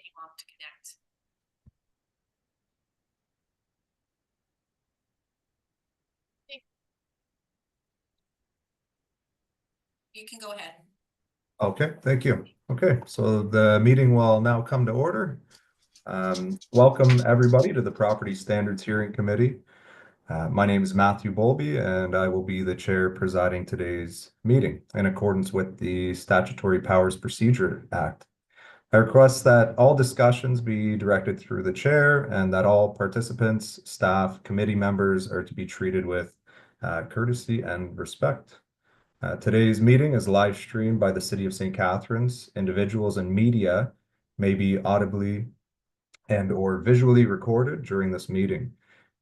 taking long to connect. You can go ahead. Okay, thank you. Okay, so the meeting will now come to order. Welcome everybody to the Property Standards Hearing Committee. My name is Matthew Bowlby and I will be the chair presiding today's meeting in accordance with the Statutory Powers Procedure Act. I request that all discussions be directed through the chair and that all participants, staff, committee members are to be treated with courtesy and respect. Today's meeting is live streamed by the City of St. Catharines. Individuals and media may be audibly and/or visually recorded during this meeting,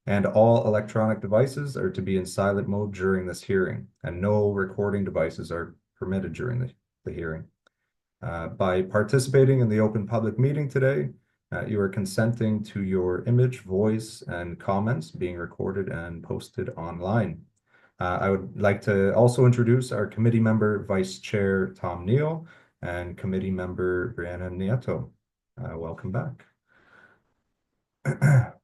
and all electronic devices are to be in silent mode during this hearing, and no recording devices are permitted during the hearing. By participating in the open public meeting today, you are consenting to your image, voice, and comments being recorded and posted online. I would like to also introduce our committee member, Vice Chair Tom Neal, and committee member Brianna Nieto. Welcome back.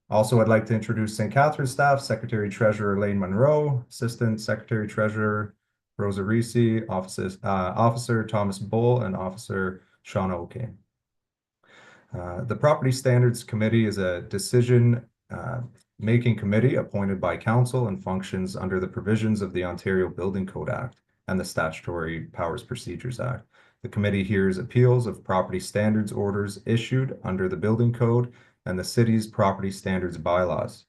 Also, I'd like to introduce St. Catharines staff, Secretary Treasurer Lane Monroe, Assistant Secretary Treasurer Rosa Risi, Officer Thomas Bull, and Officer Shauna O'Kane. The Property Standards Committee is a decision making committee appointed by council and functions under the provisions of the Ontario Building Code Act and the Statutory Powers Procedures Act. The committee hears appeals of property standards orders issued under the Building Code and the city's property standards bylaws.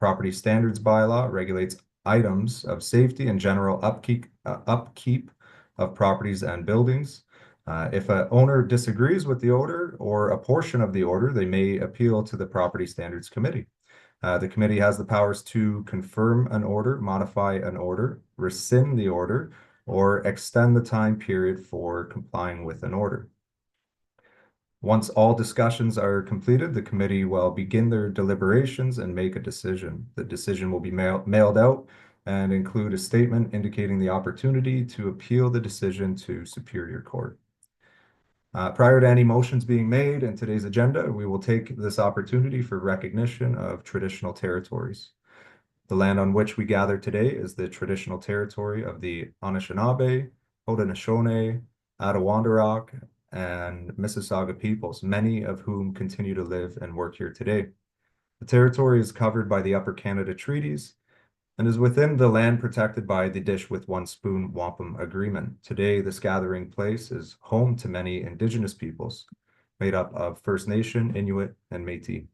Property standards bylaw regulates items of safety and general upkeep of properties and buildings. If an owner disagrees with the order or a portion of the order, they may appeal to the Property Standards Committee. The committee has the powers to confirm an order, modify an order, rescind the order, or extend the time period for complying with an order. Once all discussions are completed, the committee will begin their deliberations and make a decision. The decision will be mailed out and include a statement indicating the opportunity to appeal the decision to Superior Court. Prior to any motions being made in today's agenda, we will take this opportunity for recognition of traditional territories. The land on which we gather today is the traditional territory of the Anishinaabe, Haudenosaunee, Attawandarock, and Mississauga peoples, many of whom continue to live and work here today. The territory is covered by the Upper Canada Treaties and is within the land protected by the Dish with One Spoon Wampum Agreement. Today, this gathering place is home to many Indigenous peoples, made up of First Nation, Inuit, and Métis.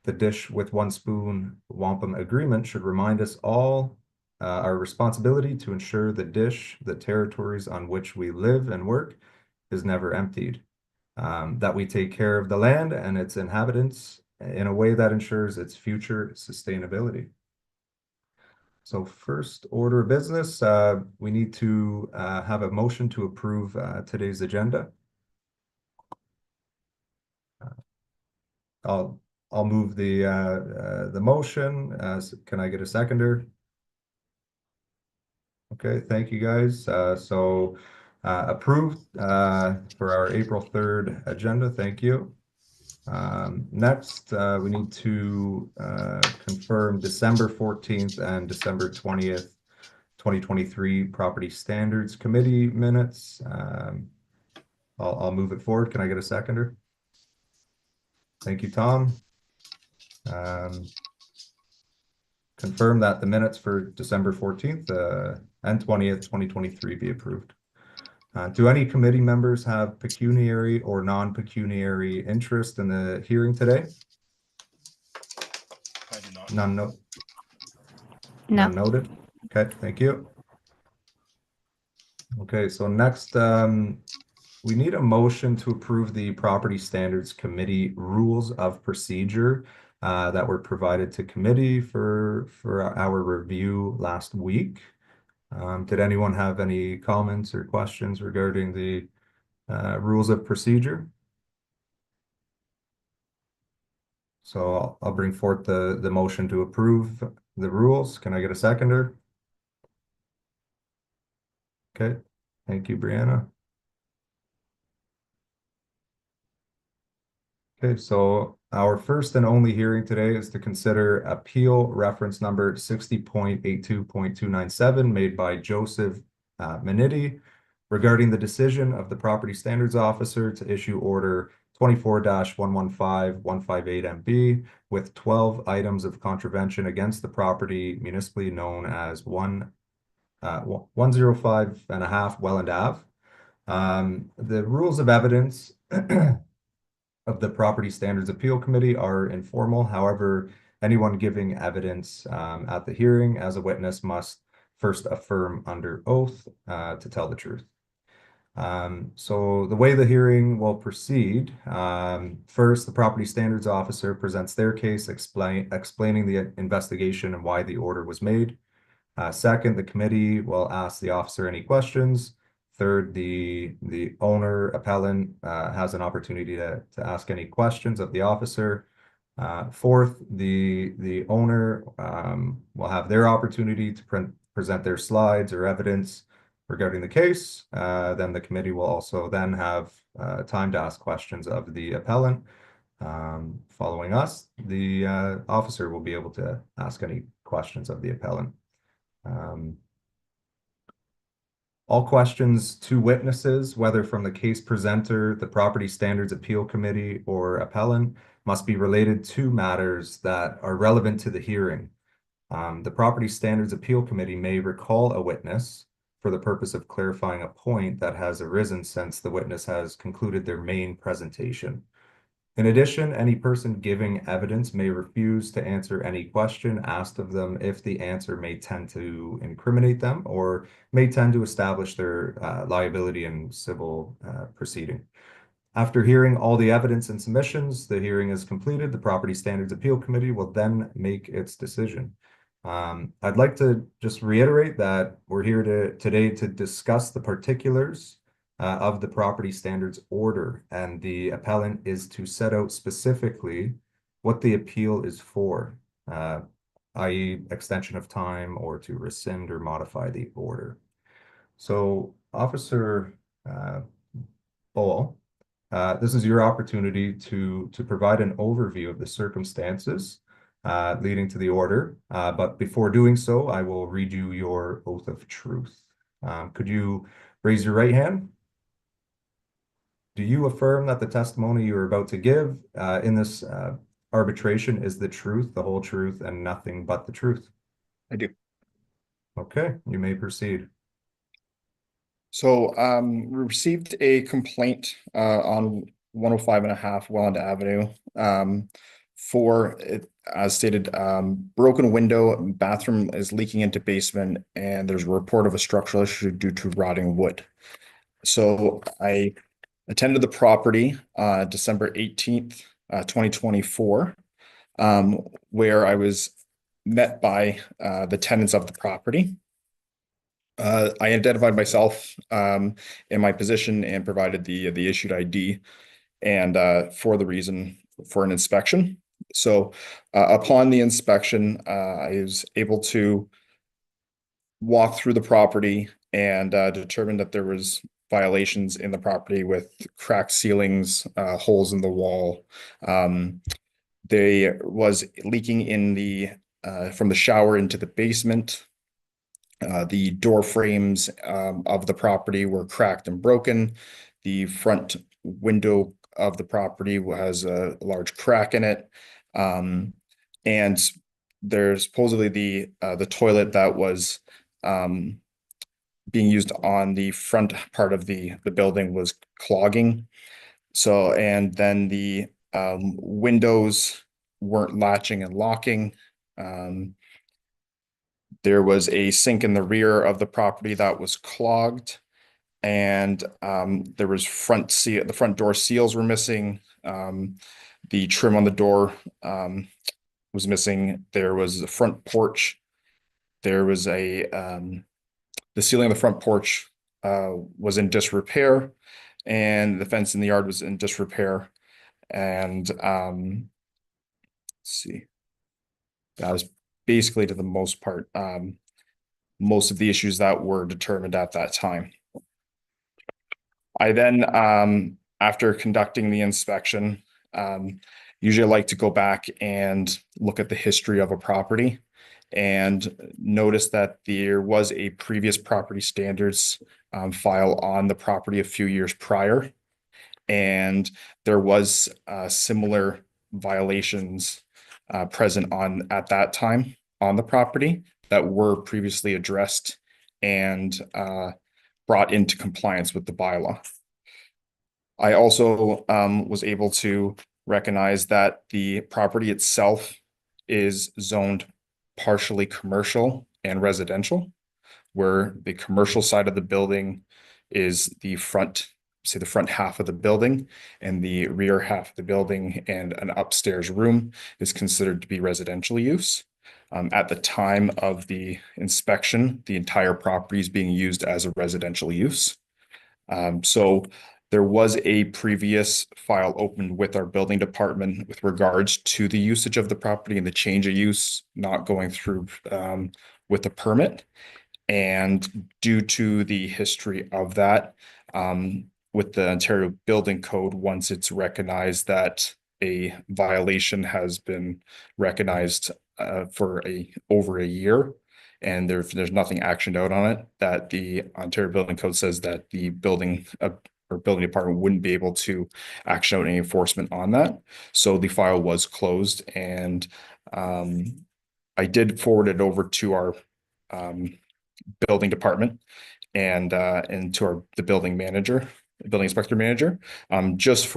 The Dish with One Spoon Wampum Agreement should remind us all our responsibility to ensure the territories on which we live and work, is never emptied, that we take care of the land and its inhabitants in a way that ensures its future sustainability. So first order of business, we need to have a motion to approve today's agenda. I'll move the motion. Can I get a seconder? Okay, thank you guys. So approved for our April 3rd agenda. Thank you. Next, we need to confirm December 14th and December 20th, 2023 Property Standards Committee minutes. I'll move it forward. Can I get a seconder? Thank you, Tom. Confirm that the minutes for December 14th and 20th, 2023 be approved. Do any committee members have pecuniary or non-pecuniary interest in the hearing today? I do not. None noted. Okay, thank you. Okay, so next, we need a motion to approve the Property Standards Committee rules of procedure that were provided to committee for our review last week. Did anyone have any comments or questions regarding the rules of procedure? So I'll bring forth the motion to approve the rules. Can I get a seconder? Okay, thank you, Brianna. Okay, so our first and only hearing today is to consider appeal reference number 60.82.297 made by Joseph Menitti regarding the decision of the Property Standards Officer to issue order 24-115-158 MB with 12 items of contravention against the property municipally known as 105 and a half Welland Ave. The rules of evidence of the Property Standards Appeal Committee are informal. However, anyone giving evidence at the hearing as a witness must first affirm under oath to tell the truth. So the way the hearing will proceed, first, the Property Standards Officer presents their case, explaining the investigation and why the order was made. Second, the committee will ask the officer any questions. Third, the owner appellant has an opportunity to ask any questions of the officer. Fourth, the owner will have their opportunity to present their slides or evidence regarding the case. Then the committee will also then have time to ask questions of the appellant. Following us, the officer will be able to ask any questions of the appellant. All questions to witnesses, whether from the case presenter, the Property Standards Appeal Committee, or appellant, must be related to matters that are relevant to the hearing. The Property Standards Appeal Committee may recall a witness for the purpose of clarifying a point that has arisen since the witness has concluded their main presentation. In addition, any person giving evidence may refuse to answer any question asked of them if the answer may tend to incriminate them or may tend to establish their liability in civil proceeding. After hearing all the evidence and submissions, the hearing is completed. The Property Standards Appeal Committee will then make its decision. I'd like to just reiterate that we're here today to discuss the particulars of the property standards order, and the appellant is to set out specifically what the appeal is for, i.e. extension of time or to rescind or modify the order. So Officer Bull, this is your opportunity to provide an overview of the circumstances leading to the order. But before doing so, I will read you your oath of truth. Could you raise your right hand? Do you affirm that the testimony you are about to give in this arbitration is the truth, the whole truth, and nothing but the truth? I do. Okay, you may proceed. So we received a complaint on 105 and a half Welland Avenue for it, as stated, broken window, bathroom is leaking into basement, and there's a report of a structural issue due to rotting wood. So I attended the property December 18th, 2024, where I was met by the tenants of the property. I identified myself in my position and provided the issued ID and for the reason for an inspection. So upon the inspection, I was able to walk through the property and determine that there was violations in the property with cracked ceilings, holes in the wall. There was leaking in the from the shower into the basement. The door frames of the property were cracked and broken. The front window of the property has a large crack in it. And there's supposedly the toilet that was being used on the front part of the building was clogging. So, and then the windows weren't latching and locking. There was a sink in the rear of the property that was clogged, and there was the front door seals were missing. The trim on the door was missing. There was a front porch. There was the ceiling of the front porch was in disrepair, and the fence in the yard was in disrepair. And let's see, that was basically, to the most part, most of the issues that were determined at that time. I then, after conducting the inspection Usually I like to go back and look at the history of a property and notice that there was a previous property standards file on the property a few years prior. And there was similar violations present at that time on the property that were previously addressed and brought into compliance with the bylaw. I also was able to recognize that the property itself is zoned partially commercial and residential, where the commercial side of the building is the front, say the front half of the building, and the rear half of the building and an upstairs room is considered to be residential use. At the time of the inspection, the entire property is being used as a residential use. So there was a previous file opened with our building department with regards to the usage of the property and the change of use not going through with a permit. And due to the history of that, with the Ontario Building Code, once it's recognized that a violation has been recognized for over a year, and there's nothing actioned out on it, that the Ontario Building Code says that the building or building department wouldn't be able to action out any enforcement on that. So the file was closed, and I did forward it over to our building department and to the building inspector manager, just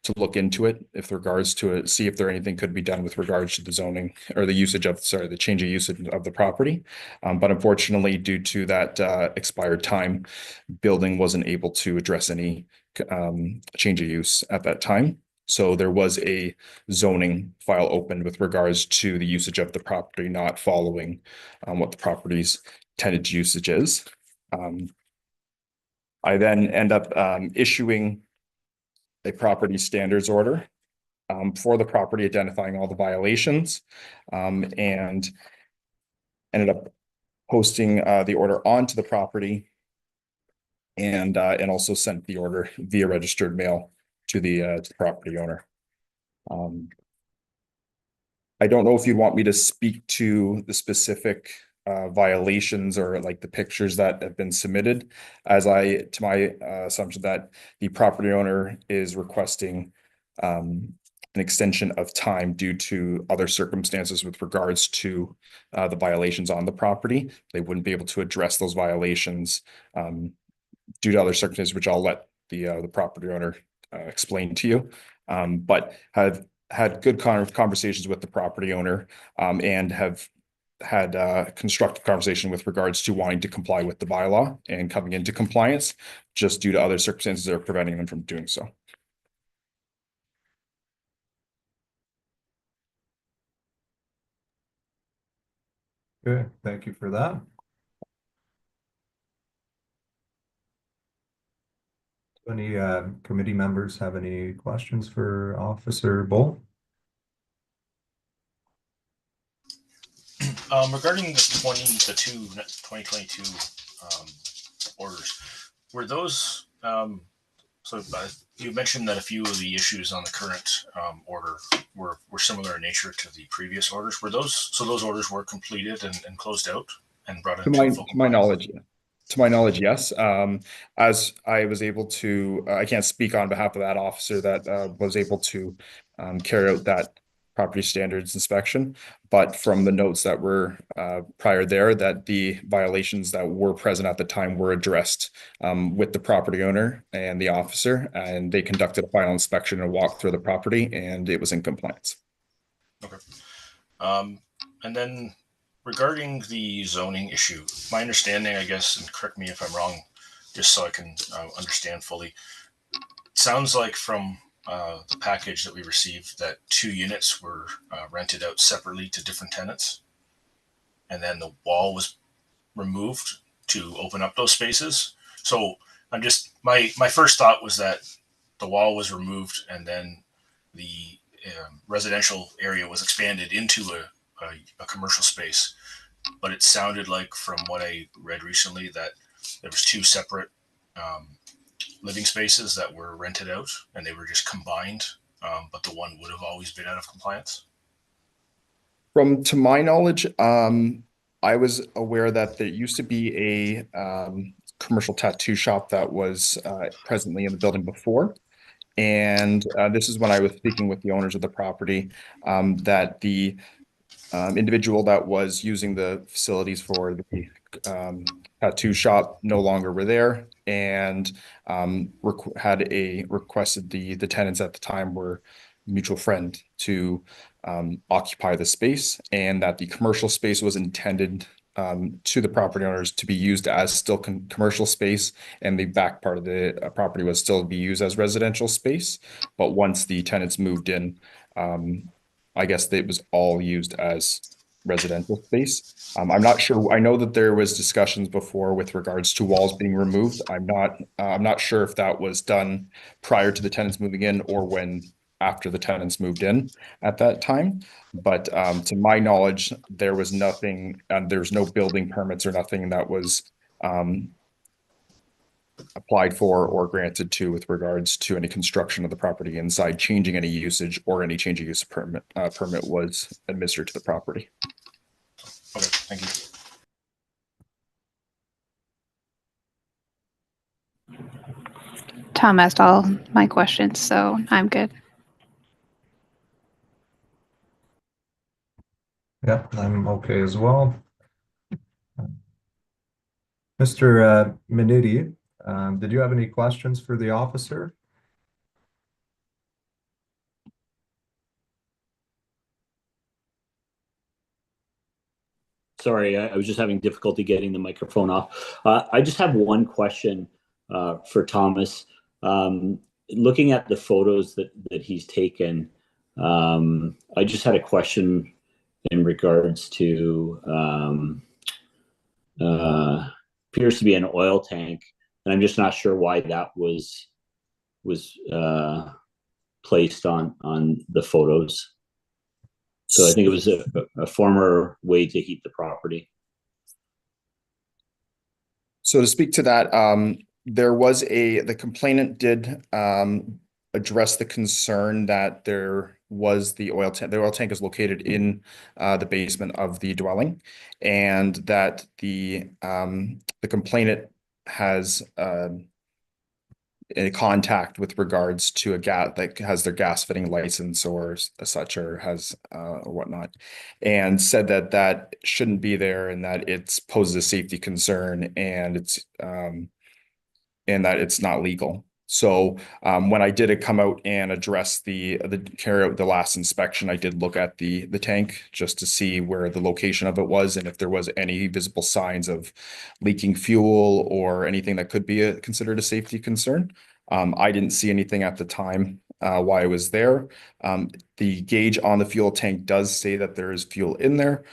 to look into it with regards to it, see if there anything could be done with regards to the zoning or the the change of usage of the property. But unfortunately, due to that expired time, building wasn't able to address any change of use at that time. So there was a zoning file opened with regards to the usage of the property not following what the property's intended usage is. I then end up issuing a property standards order for the property, identifying all the violations, and ended up posting the order onto the property, and also sent the order via registered mail to the property owner. I don't know if you want me to speak to the specific violations or like the pictures that have been submitted, to my assumption that the property owner is requesting an extension of time due to other circumstances with regards to the violations on the property. They wouldn't be able to address those violations due to other circumstances, which I'll let the property owner explain to you. But have had good conversations with the property owner and have had constructive conversation with regards to wanting to comply with the bylaw and coming into compliance, just due to other circumstances that are preventing them from doing so. Okay, thank you for that. Do any committee members have any questions for Officer Bull? Regarding the 2022 orders, were those you mentioned that a few of the issues on the current order were similar in nature to the previous orders. Were those orders were completed and closed out and brought into To my knowledge, yes. As I was able to, I can't speak on behalf of that officer that was able to carry out that property standards inspection, but from the notes that were prior there, that the violations that were present at the time were addressed with the property owner and the officer, and they conducted a final inspection and walk through the property, and it was in compliance. Okay. And then regarding the zoning issue, my understanding, I guess, and correct me if I'm wrong, just so I can understand fully, it sounds like from the package that we received that 2 units were rented out separately to different tenants, and then the wall was removed to open up those spaces. So I'm just, my first thought was that the wall was removed and then the residential area was expanded into a commercial space. But it sounded like, from what I read recently, that there was 2 separate living spaces that were rented out, and they were just combined but the one would have always been out of compliance? To my knowledge, I was aware that there used to be a commercial tattoo shop that was presently in the building before. And this is when I was speaking with the owners of the property, that the individual that was using the facilities for the tattoo shop no longer were there, and requested the tenants at the time were mutual friend to occupy the space, and that the commercial space was intended to the property owners to be used as still commercial space, and the back part of the property was still be used as residential space. But once the tenants moved in, I guess it was all used as residential space. I'm not sure. I know that there was discussions before with regards to walls being removed. I'm not sure if that was done prior to the tenants moving in or when after the tenants moved in at that time. But to my knowledge, there was nothing, there's no building permits or nothing that was applied for or granted to with regards to any construction of the property inside, changing any usage or any change of use permit was administered to the property. Okay, thank you. Tom asked all my questions, so I'm good. Yeah, I'm okay as well. Mr. Miniti, did you have any questions for the officer? Sorry, I was just having difficulty getting the microphone off. I just have one question for Thomas. Looking at the photos that he's taken, I just had a question in regards to appears to be an oil tank, and I'm just not sure why that was placed on the photos. So I think it was a former way to heat the property. So to speak to that, there was the complainant did address the concern that there was the oil tank. The oil tank is located in the basement of the dwelling, and that the complainant has a contact with regards to a gas that has their gas fitting license or such, or has or whatnot, and said that that shouldn't be there, and that it poses a safety concern, and that it's not legal. So when I did come out and address carry out the last inspection, I did look at the tank just to see where the location of it was and if there was any visible signs of leaking fuel or anything that could be considered a safety concern. I didn't see anything at the time while I was there. The gauge on the fuel tank does say that there is fuel in there.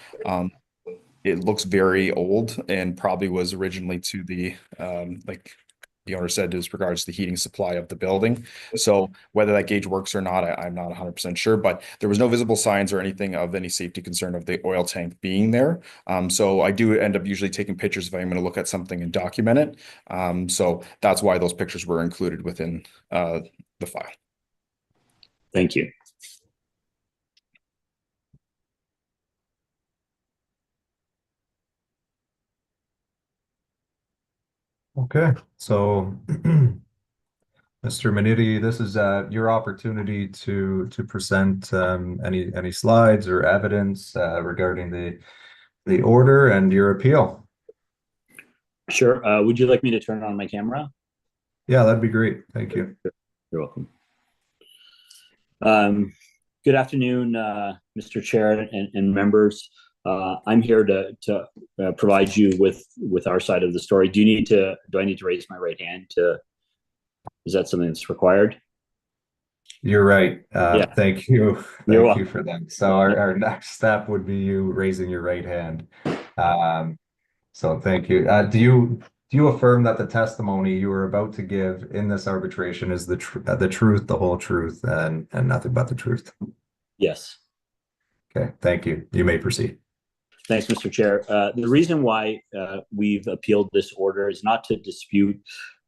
It looks very old and probably was originally to the like the owner said, as regards to the heating supply of the building. So whether that gauge works or not, I'm not 100% sure, but there was no visible signs or anything of any safety concern of the oil tank being there. So I do end up usually taking pictures if I'm going to look at something and document it. So that's why those pictures were included within the file. Thank you. Okay, so Mr. Miniti, this is your opportunity to present any slides or evidence regarding the order and your appeal. Sure. Would you like me to turn on my camera? Yeah, that'd be great. Thank you. You're welcome. Good afternoon, Mr. Chair and members. I'm here to provide you with our side of the story. Do I need to raise my right hand is that something that's required? You're right. Yeah. Thank you. You're Thank you welcome. for that. So our next step would be you raising your right hand. So thank you. Do you affirm that the testimony you are about to give in this arbitration is the truth, the whole truth, and nothing but the truth? Yes. Okay, thank you. You may proceed. Thanks, Mr. Chair. The reason why we've appealed this order is not to dispute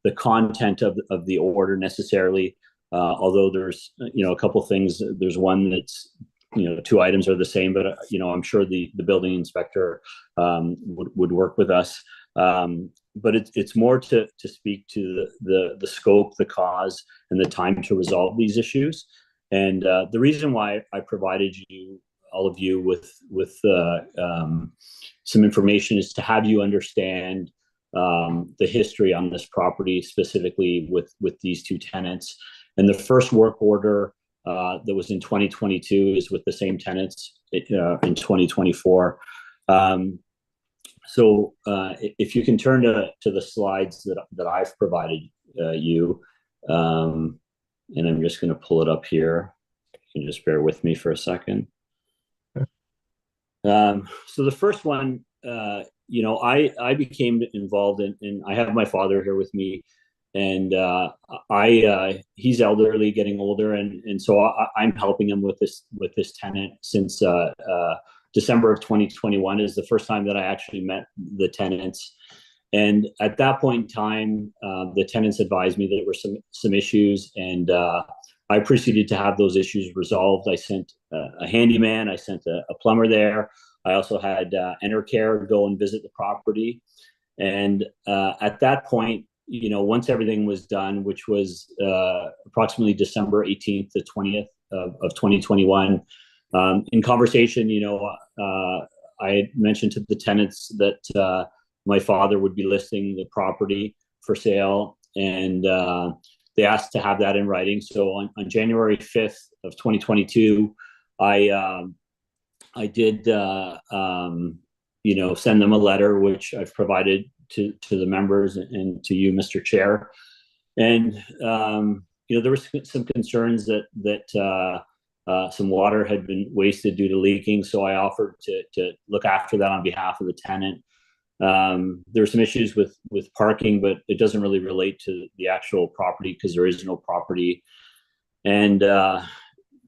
the content of the order necessarily. Although there's, a couple things. There's one that's, 2 items are the same, but I'm sure the building inspector would work with us. But it's more to speak to the scope, the cause, and the time to resolve these issues. And the reason why I provided all of you with some information is to have you understand the history on this property, specifically with these 2 tenants. And the first work order that was in 2022 is with the same tenants in 2024. So if you can turn to the slides that I've provided you, and I'm just going to pull it up here. You can just bear with me for a second. So the first one, I became involved in I have my father here with me, and he's elderly, getting older, and so I'm helping him with this tenant since December of 2021 is the first time that I actually met the tenants. And at that point in time, the tenants advised me that there were some issues, and I proceeded to have those issues resolved. I sent a handyman, I sent a plumber there. I also had Enercare go and visit the property. And at that point, once everything was done, which was approximately December 18th to 20th of 2021, in conversation, I had mentioned to the tenants that my father would be listing the property for sale, and they asked to have that in writing. So on January 5th of 2022, I did, send them a letter, which I've provided to the members and to you, Mr. Chair. And, there were some concerns that some water had been wasted due to leaking. So I offered to look after that on behalf of the tenant. There were some issues with parking, but it doesn't really relate to the actual property because there is no property. And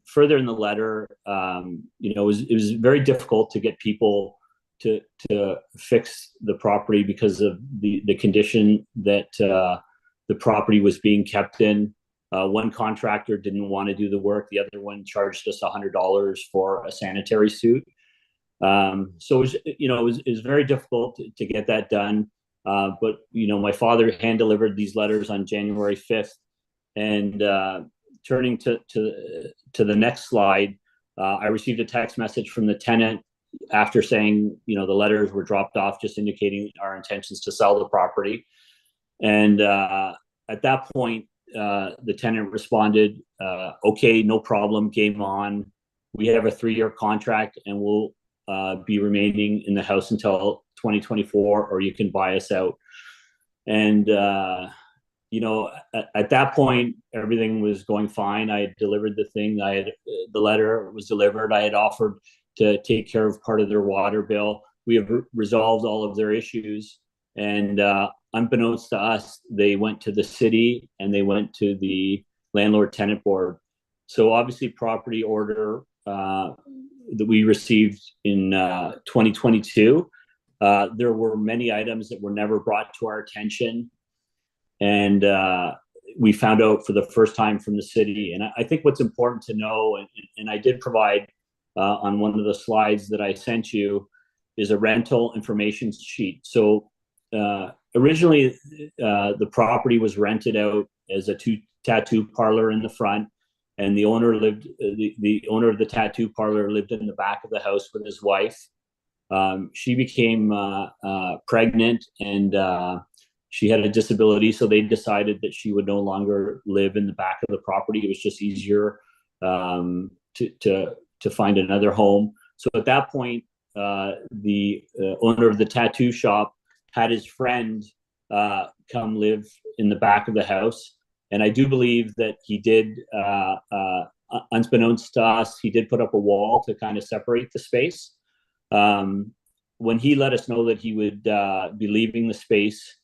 further in the letter, it was very difficult to get people to fix the property because of the condition that the property was being kept in. One contractor didn't want to do the work. The other one charged us $100 for a sanitary suit. So it was very difficult to get that done. But my father hand delivered these letters on January 5th, and turning to the next slide, I received a text message from the tenant after saying, the letters were dropped off, just indicating our intentions to sell the property. And at that point, the tenant responded, okay, no problem, game on. We have a 3-year contract and we'll be remaining in the house until 2024, or you can buy us out. And, at that point, everything was going fine. I had delivered the thing. The letter was delivered. I had offered to take care of part of their water bill. We have resolved all of their issues. And unbeknownst to us, they went to the city and they went to the landlord tenant board. So obviously property order that we received in 2022, there were many items that were never brought to our attention. And we found out for the first time from the city. And I think what's important to know, and I did provide on one of the slides that I sent you, is a rental information sheet. So originally, the property was rented out as a tattoo parlor in the front, and the owner lived. The owner of the tattoo parlor lived in the back of the house with his wife. She became pregnant, and she had a disability, so they decided that she would no longer live in the back of the property. It was just easier to find another home. So at that point, the owner of the tattoo shop had his friend come live in the back of the house. And I do believe that he did, unbeknownst to us, he did put up a wall to kind of separate the space. When he let us know that he would be leaving the space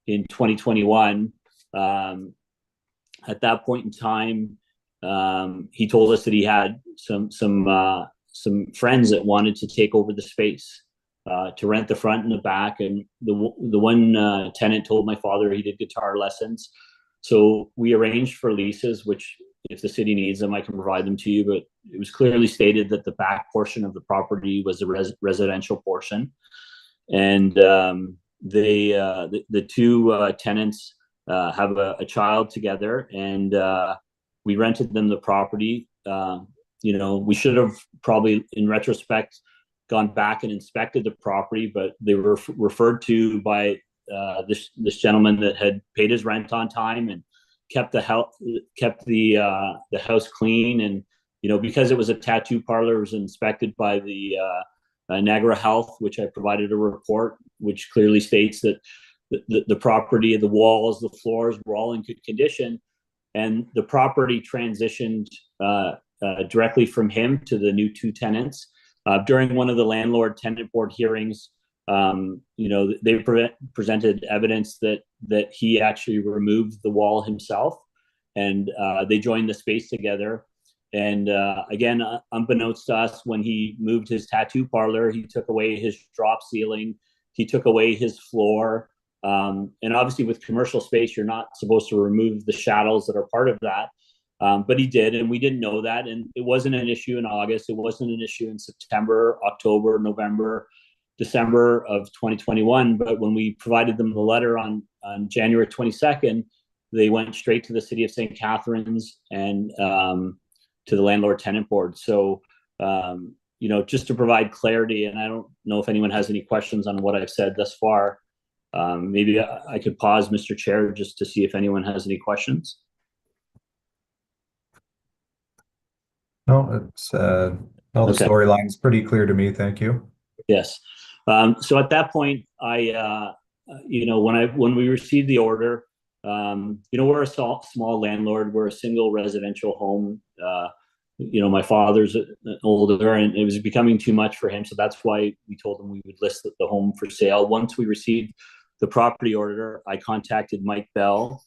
in 2021, at that point in time, he told us that he had some friends that wanted to take over the space, to rent the front and the back. And the one tenant told my father he did guitar lessons. So we arranged for leases, which if the city needs them, I can provide them to you, but it was clearly stated that the back portion of the property was a residential portion. And the two tenants have a child together, and we rented them the property. We should have probably, in retrospect, gone back and inspected the property, but they were referred to by this gentleman that had paid his rent on time and kept the house clean. And because it was a tattoo parlor, it was inspected by the Niagara Health, which I provided a report which clearly states that the property, the walls, the floors were all in good condition, and the property transitioned directly from him to the new two tenants. During one of the landlord tenant board hearings, they presented evidence that he actually removed the wall himself, and they joined the space together. And again, unbeknownst to us, when he moved his tattoo parlor, he took away his drop ceiling, he took away his floor. And obviously with commercial space, you're not supposed to remove the shadows that are part of that. But he did, and we didn't know that. And it wasn't an issue in August. It wasn't an issue in September, October, November, December of 2021. But when we provided them the letter on January 22nd, they went straight to the city of St. Catharines and to the landlord tenant board. So, just to provide clarity, and I don't know if anyone has any questions on what I've said thus far. Maybe I could pause, Mr. Chair, just to see if anyone has any questions. No, it's the Okay. storyline's pretty clear to me. Thank you. Yes. So at that point, when we received the order, we're a small landlord. We're a single residential home. My father's older, and it was becoming too much for him. So that's why we told him we would list the home for sale. Once we received the property order, I contacted Mike Bell.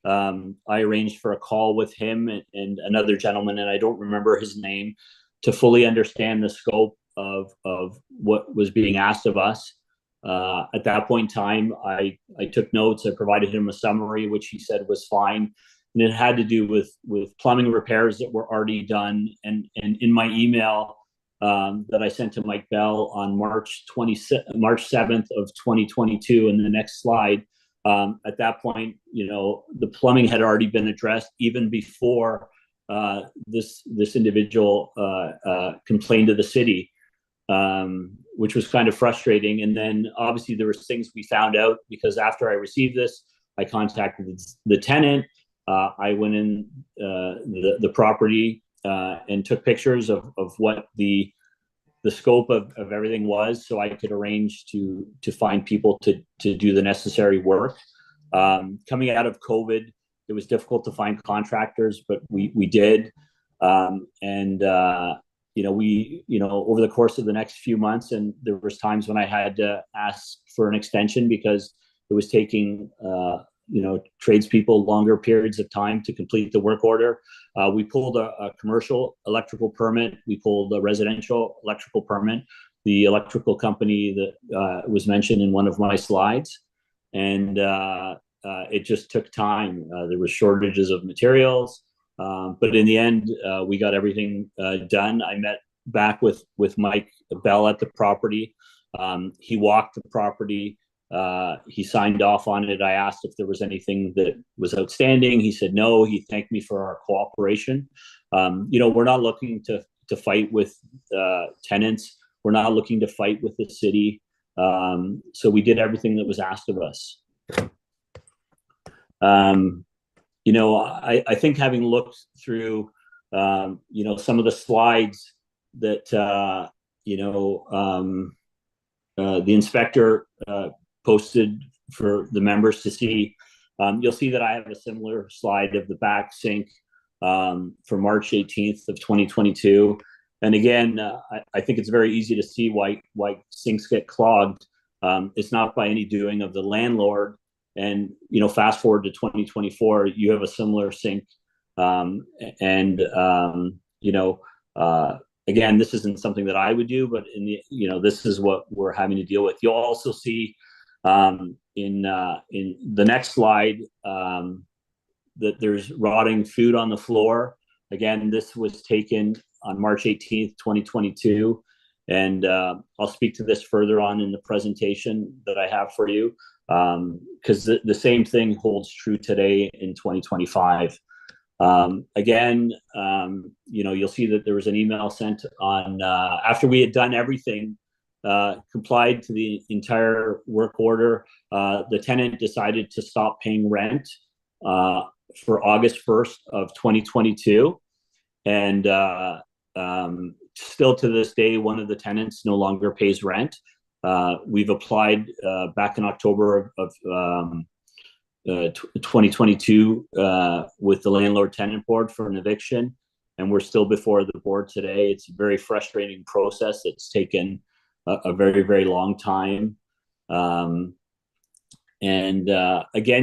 I arranged for a call with him and another gentleman, and I don't remember his name, to fully understand the scope of what was being asked of us. At that point in time, I took notes. I provided him a summary, which he said was fine. And it had to do with plumbing repairs that were already done. And in my email that I sent to Mike Bell on March 7th of 2022, in the next slide, at that point, the plumbing had already been addressed even before this individual complained to the city, which was kind of frustrating. And then obviously there was things we found out, because after I received this, I contacted the tenant. I went in the property and took pictures of what the scope of everything was, so I could arrange to find people to do the necessary work. Coming out of COVID, it was difficult to find contractors, but we did. Over the course of the next few months, and there was times when I had to ask for an extension because it was taking tradespeople longer periods of time to complete the work order. We pulled a commercial electrical permit. We pulled a residential electrical permit. The electrical company that was mentioned in one of my slides, and it just took time. There were shortages of materials, but in the end, we got everything done. I met back with Mike Bell at the property. He walked the property. He signed off on it. I asked if there was anything that was outstanding. He said no. He thanked me for our cooperation. We're not looking to fight with tenants. We're not looking to fight with the city. So we did everything that was asked of us. I think having looked through, some of the slides that, the inspector posted for the members to see, you'll see that I have a similar slide of the back sink for March 18th of 2022. And again, I think it's very easy to see why sinks get clogged. It's not by any doing of the landlord. And, fast forward to 2024, you have a similar sink. Again, this isn't something that I would do, but this is what we're having to deal with. You'll also see in the next slide that there's rotting food on the floor. Again, this was taken on March 18th, 2022. And I'll speak to this further on in the presentation that I have for you, because the same thing holds true today in 2025. Again, you'll see that there was an email sent on after we had done everything, complied to the entire work order. The tenant decided to stop paying rent for August 1st of 2022. And still to this day, one of the tenants no longer pays rent. We've applied back in October of 2022 with the Landlord Tenant Board for an eviction, and we're still before the board today. It's a very frustrating process. It's taken a very, very long time. Again,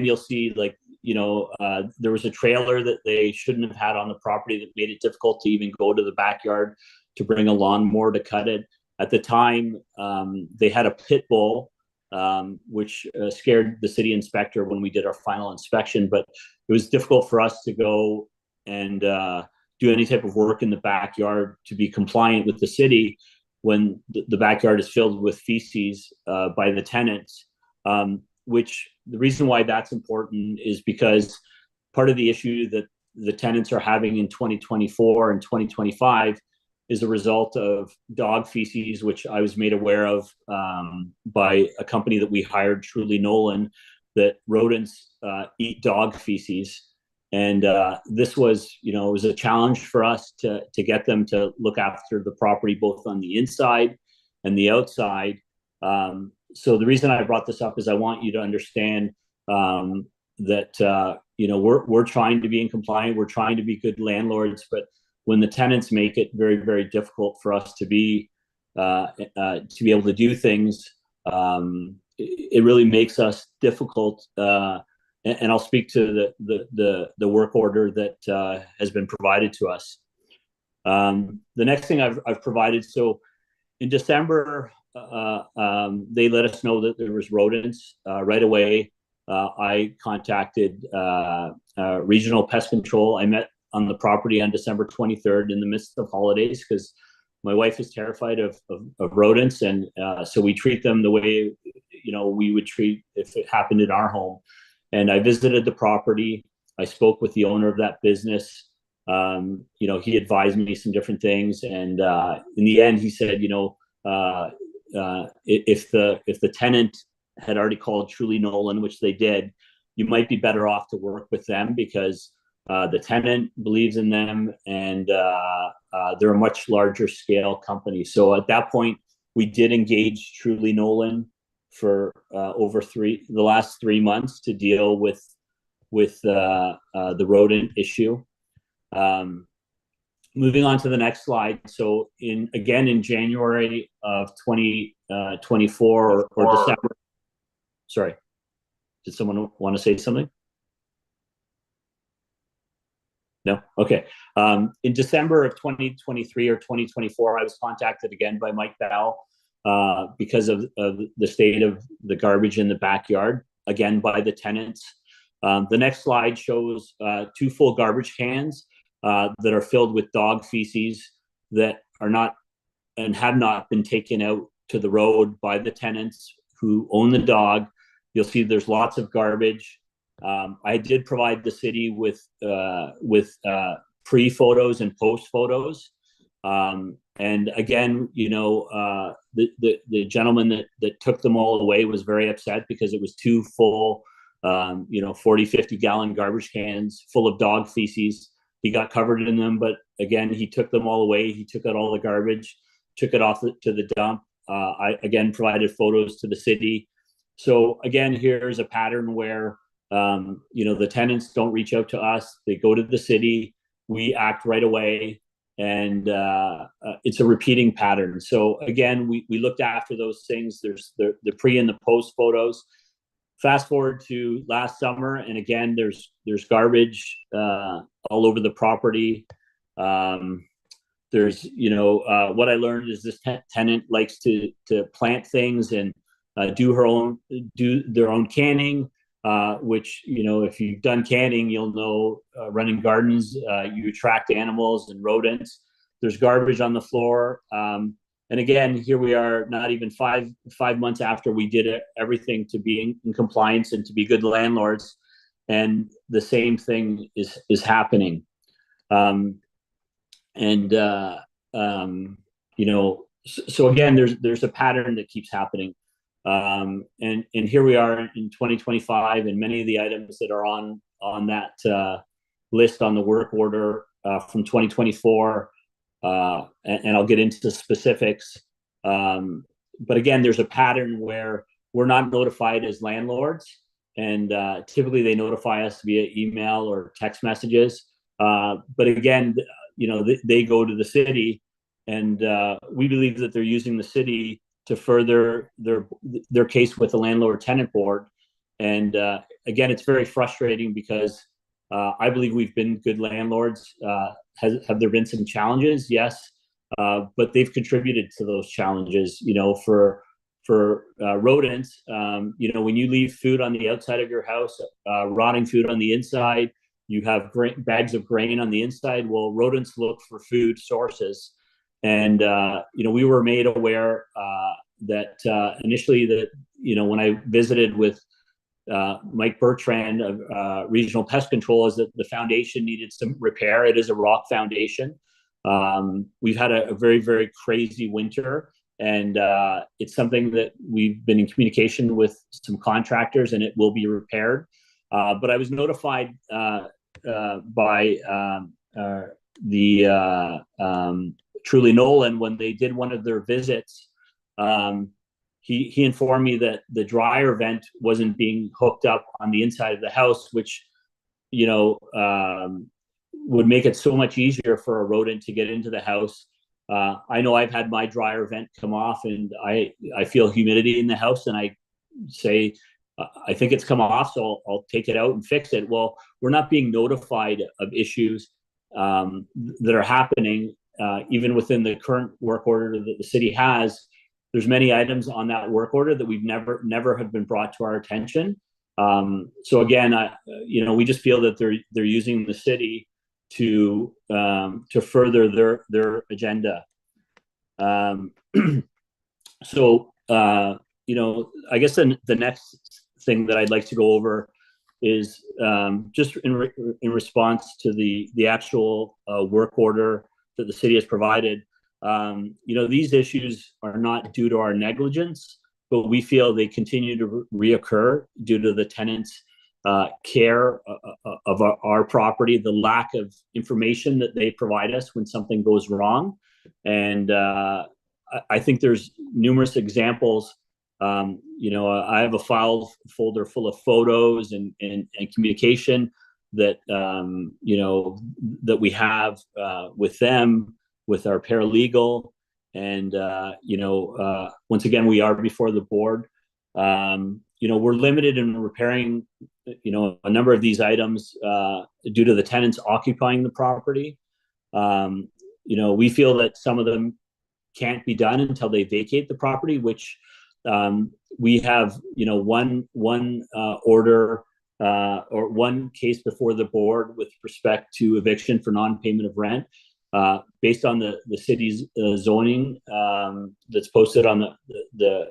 you'll see, like, there was a trailer that they shouldn't have had on the property that made it difficult to even go to the backyard to bring a lawnmower to cut it. At the time, they had a pit bull, which scared the city inspector when we did our final inspection, but it was difficult for us to go and do any type of work in the backyard to be compliant with the city when the backyard is filled with feces by the tenants. Which the reason why that's important is because part of the issue that the tenants are having in 2024 and 2025 is a result of dog feces, which I was made aware of by a company that we hired, Truly Nolan, that rodents eat dog feces. And this was, it was a challenge for us to get them to look after the property, both on the inside and the outside. So the reason I brought this up is I want you to understand that, we're trying to be in compliance. We're trying to be good landlords, but when the tenants make it very, very difficult for us to be able to do things, it really makes us difficult. And I'll speak to the work order that has been provided to us. The next thing I've provided, so in December, they let us know that there was rodents right away. I contacted Regional Pest Control. I met on the property on December 23rd in the midst of holidays because my wife is terrified of rodents, and so we treat them the way we would treat if it happened in our home. And I visited the property. I spoke with the owner of that business. He advised me some different things, and in the end, he said, if the tenant had already called Truly Nolan, which they did, you might be better off to work with them because the tenant believes in them, and they're a much larger scale company. So at that point, we did engage Truly Nolan for over the last 3 months to deal with the rodent issue. Moving on to the next slide. So in January of 2024 or December. Sorry, did someone want to say something? No? Okay. In December of 2023 or 2024, I was contacted again by Mike Bell because of the state of the garbage in the backyard, again by the tenants. The next slide shows 2 full garbage cans that are filled with dog feces that are not and have not been taken out to the road by the tenants who own the dog. You'll see there's lots of garbage. I did provide the city with pre-photos and post photos. And again, the gentleman that took them all away was very upset because it was 2 full, 40, 50 gallon garbage cans full of dog feces. He got covered in them, but again, he took them all away. He took out all the garbage, took it off to the dump. I again provided photos to the city. So again, here's a pattern where the tenants don't reach out to us. They go to the city. We act right away, and it's a repeating pattern. So again, we looked after those things. There's the pre and the post photos. Fast forward to last summer, and again, there's garbage all over the property. There's what I learned is this tenant likes to plant things and do their own canning. which, you know, if you've done canning, you'll know running gardens, you attract animals and rodents. There's garbage on the floor. And again, here we are, not even five months after we did everything to be in compliance and to be good landlords, and the same thing is happening. You know, so again, there's a pattern that keeps happening. And here we are in 2025, and many of the items that are on that list on the work order from 2024, and I'll get into the specifics. But again, there's a pattern where we're not notified as landlords, and typically they notify us via email or text messages. But again, you know, they go to the city, and we believe that they're using the city to further their case with the landlord tenant board. And again, it's very frustrating because I believe we've been good landlords. Have there been some challenges? Yes, but they've contributed to those challenges. You know, for rodents, you know, when you leave food on the outside of your house, rotting food on the inside, you have bags of grain on the inside. Well, rodents look for food sources. And, you know, we were made aware that initially that, you know, when I visited with Mike Bertrand of Regional Pest Control, is that the foundation needed some repair. It is a rock foundation. We've had a very, very crazy winter, and it's something that we've been in communication with some contractors, and it will be repaired. But I was notified by Truly Nolan when they did one of their visits. He informed me that the dryer vent wasn't being hooked up on the inside of the house, which, you know, would make it so much easier for a rodent to get into the house. I know I've had my dryer vent come off, and I feel humidity in the house, and I say, I think it's come off, so I'll take it out and fix it. Well, we're not being notified of issues that are happening, even within the current work order that the city has. There's many items on that work order that we've never have been brought to our attention. So again, you know, we just feel that they're using the city to further their agenda. So you know, I guess then the next thing that I'd like to go over is just in response to the actual work order that the city has provided. You know, these issues are not due to our negligence, but we feel they continue to reoccur due to the tenants' care of our property, the lack of information that they provide us when something goes wrong. And I think there's numerous examples. You know, I have a file folder full of photos and communication that, you know, that we have with them, with our paralegal. And, you know, once again, we are before the board. You know, we're limited in repairing, you know, a number of these items due to the tenants occupying the property. You know, we feel that some of them can't be done until they vacate the property, which we have, you know, one order or one case before the board with respect to eviction for non-payment of rent. Based on the city's zoning that's posted on the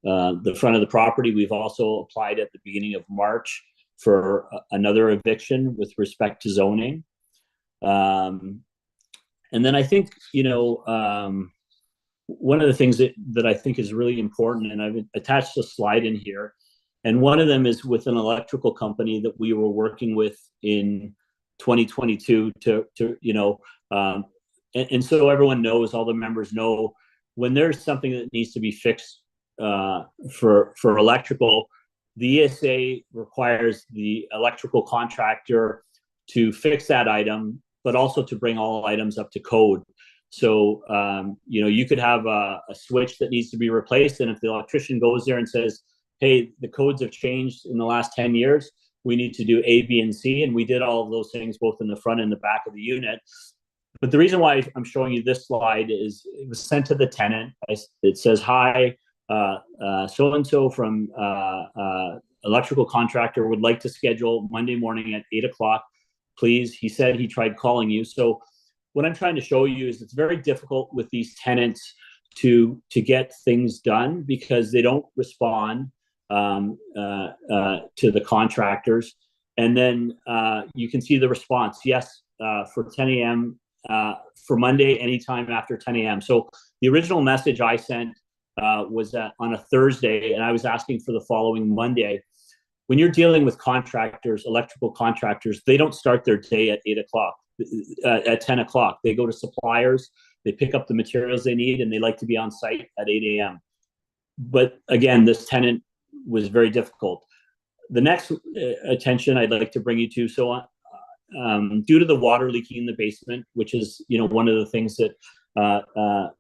front of the property. We've also applied at the beginning of March for another eviction with respect to zoning. And then I think, you know, one of the things that I think is really important, and I've attached a slide in here, and one of them is with an electrical company that we were working with in 2022 to you know, and so everyone knows, all the members know, when there's something that needs to be fixed for electrical, the ESA requires the electrical contractor to fix that item, but also to bring all items up to code. So you know, you could have a switch that needs to be replaced, and if the electrician goes there and says, hey, the codes have changed in the last 10 years, we need to do A, B, and C. And we did all of those things both in the front and the back of the unit. But the reason why I'm showing you this slide is it was sent to the tenant. It says, hi, so-and-so from electrical contractor would like to schedule Monday morning at 8 o'clock. Please, he said he tried calling you. So what I'm trying to show you is it's very difficult with these tenants to get things done because they don't respond to the contractors. And then you can see the response. Yes, for 10 a.m. For Monday, anytime after 10 a.m. So the original message I sent was on a Thursday, and I was asking for the following Monday. When you're dealing with contractors, electrical contractors, they don't start their day at 8 o'clock, at 10 o'clock. They go to suppliers, they pick up the materials they need, and they like to be on site at 8 a.m. But again, this tenant was very difficult. The next attention I'd like to bring you to, so due to the water leaking in the basement, which is one of the things that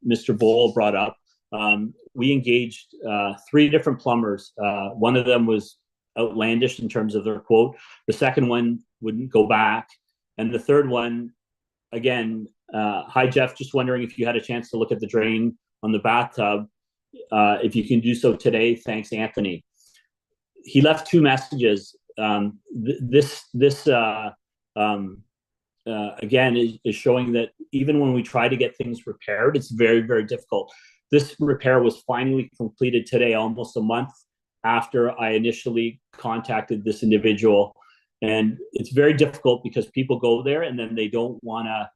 Mr. Bowl brought up, we engaged 3 different plumbers. One of them was outlandish in terms of their quote. The second one wouldn't go back, and the third one, again, hi Jeff, just wondering if you had a chance to look at the drain on the bathtub. If you can do so today, thanks, Anthony. He left 2 messages. Again is showing that even when we try to get things repaired, it's very, very difficult. This repair was finally completed today, almost a month after I initially contacted this individual. And it's very difficult because people go there and then they don't want to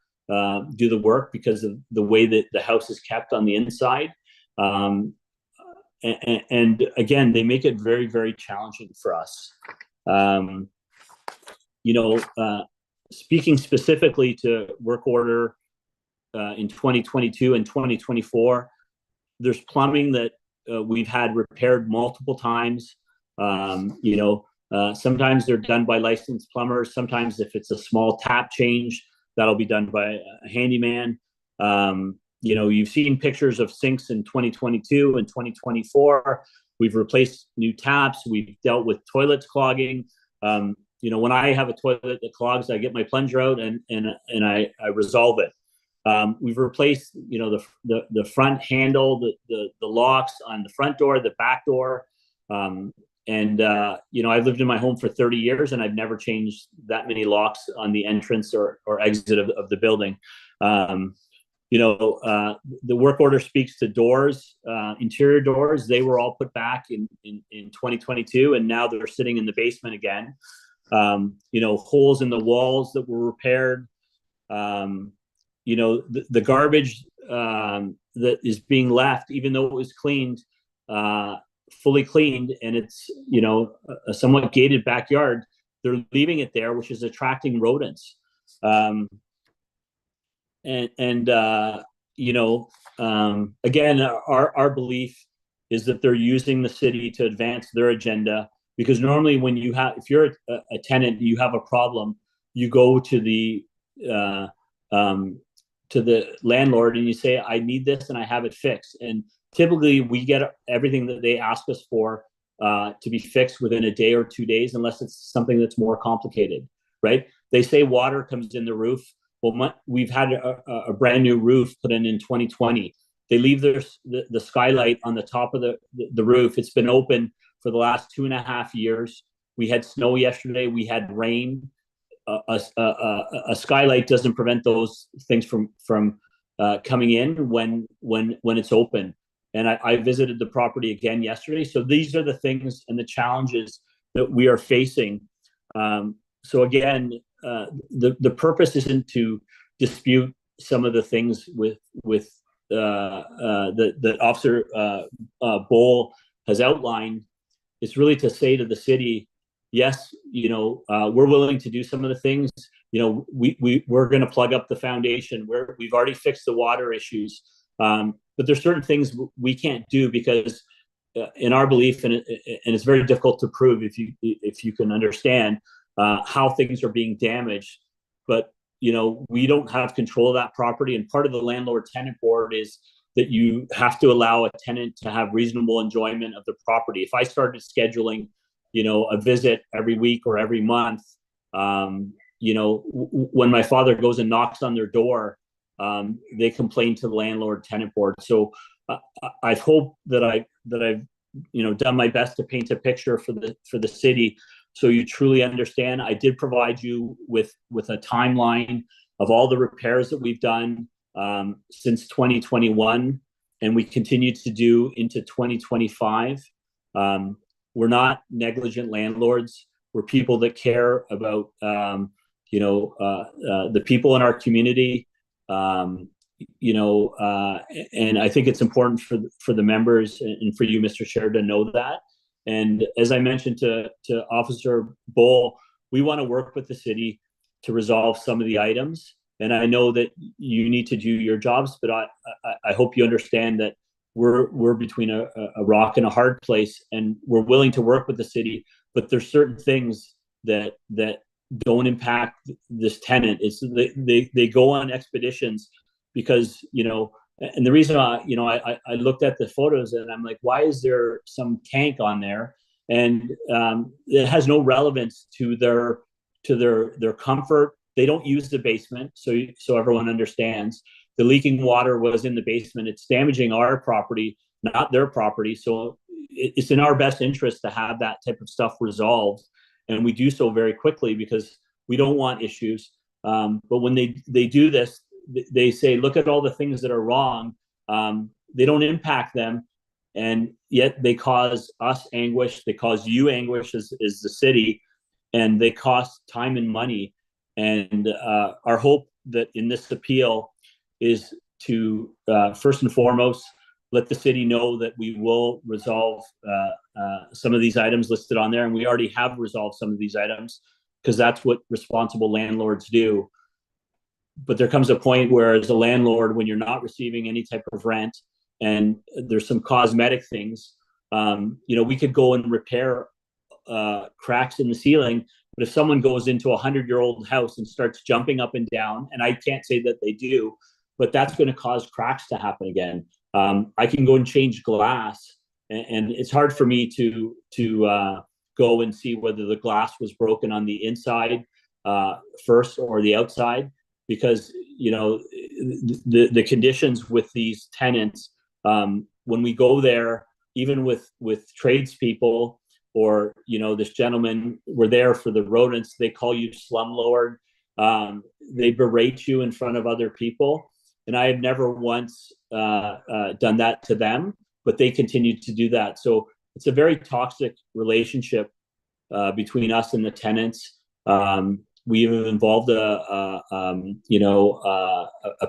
do the work because of the way that the house is kept on the inside. And again, they make it very, very challenging for us. Speaking specifically to work order in 2022 and 2024, there's plumbing that we've had repaired multiple times. Sometimes they're done by licensed plumbers. Sometimes if it's a small tap change, that'll be done by a handyman. You've seen pictures of sinks in 2022 and 2024. We've replaced new taps. We've dealt with toilets clogging. When I have a toilet that clogs, I get my plunger out and I resolve it. We've replaced, the front handle, the locks on the front door, the back door. I've lived in my home for 30 years and I've never changed that many locks on the entrance or exit of the building. The work order speaks to doors, interior doors. They were all put back in 2022, and now they're sitting in the basement again. Holes in the walls that were repaired. The garbage that is being left, even though it was cleaned, fully cleaned, and it's a somewhat gated backyard, they're leaving it there, which is attracting rodents. Again, our belief is that they're using the city to advance their agenda, because normally if you're a tenant, you have a problem, you go to the landlord and you say, I need this and I have it fixed. And typically we get everything that they ask us for to be fixed within a day or 2 days, unless it's something that's more complicated, right? They say water comes in the roof. Well, we've had a brand new roof put in 2020. They leave the skylight on the top of the roof. It's been open for the last 2.5 years. We had snow yesterday. We had rain. A skylight doesn't prevent those things from coming in when it's open. And I visited the property again yesterday. So these are the things and the challenges that we are facing. So again, the purpose isn't to dispute some of the things with that Officer Bowl has outlined. It's really to say to the city, yes, we're willing to do some of the things. We're going to plug up the foundation. We've already fixed the water issues, but there's certain things we can't do because, in our belief, and it's very difficult to prove if you can understand how things are being damaged. But we don't have control of that property, and part of the landlord-tenant board is that you have to allow a tenant to have reasonable enjoyment of the property. If I started scheduling, a visit every week or every month, when my father goes and knocks on their door, they complain to the landlord-tenant board. So I hope that I've done my best to paint a picture for the city, so you truly understand. I did provide you with a timeline of all the repairs that we've done since 2021, and we continue to do into 2025. We're not negligent landlords. We're people that care about the people in our community. And I think it's important for the members and for you, Mr. Chair, to know that. And as I mentioned to Officer Bull, we want to work with the city to resolve some of the items. And I know that you need to do your jobs, but I hope you understand that we're between a rock and a hard place, and we're willing to work with the city. But there's certain things that don't impact this tenant. It's they go on expeditions because and the reason I looked at the photos and I'm like, why is there some tank on there? And it has no relevance to their comfort. They don't use the basement, so everyone understands. The leaking water was in the basement. It's damaging our property, not their property. So it's in our best interest to have that type of stuff resolved, and we do so very quickly because we don't want issues. But when they do this, they say, look at all the things that are wrong. They don't impact them, and yet they cause us anguish. They cause you anguish as the city, and they cost time and money. And our hope that in this appeal is to first and foremost let the city know that we will resolve some of these items listed on there, and we already have resolved some of these items because that's what responsible landlords do. But there comes a point where, as a landlord, when you're not receiving any type of rent and there's some cosmetic things, we could go and repair cracks in the ceiling. But if someone goes into a 100-year-old house and starts jumping up and down, and I can't say that they do, but that's going to cause cracks to happen again. I can go and change glass, and it's hard for me to go and see whether the glass was broken on the inside first or the outside, because the conditions with these tenants, when we go there, even with tradespeople, or this gentleman, we're there for the rodents, they call you slumlord, they berate you in front of other people, and I have never once done that to them, but they continue to do that. So it's a very toxic relationship between us and the tenants. We have involved a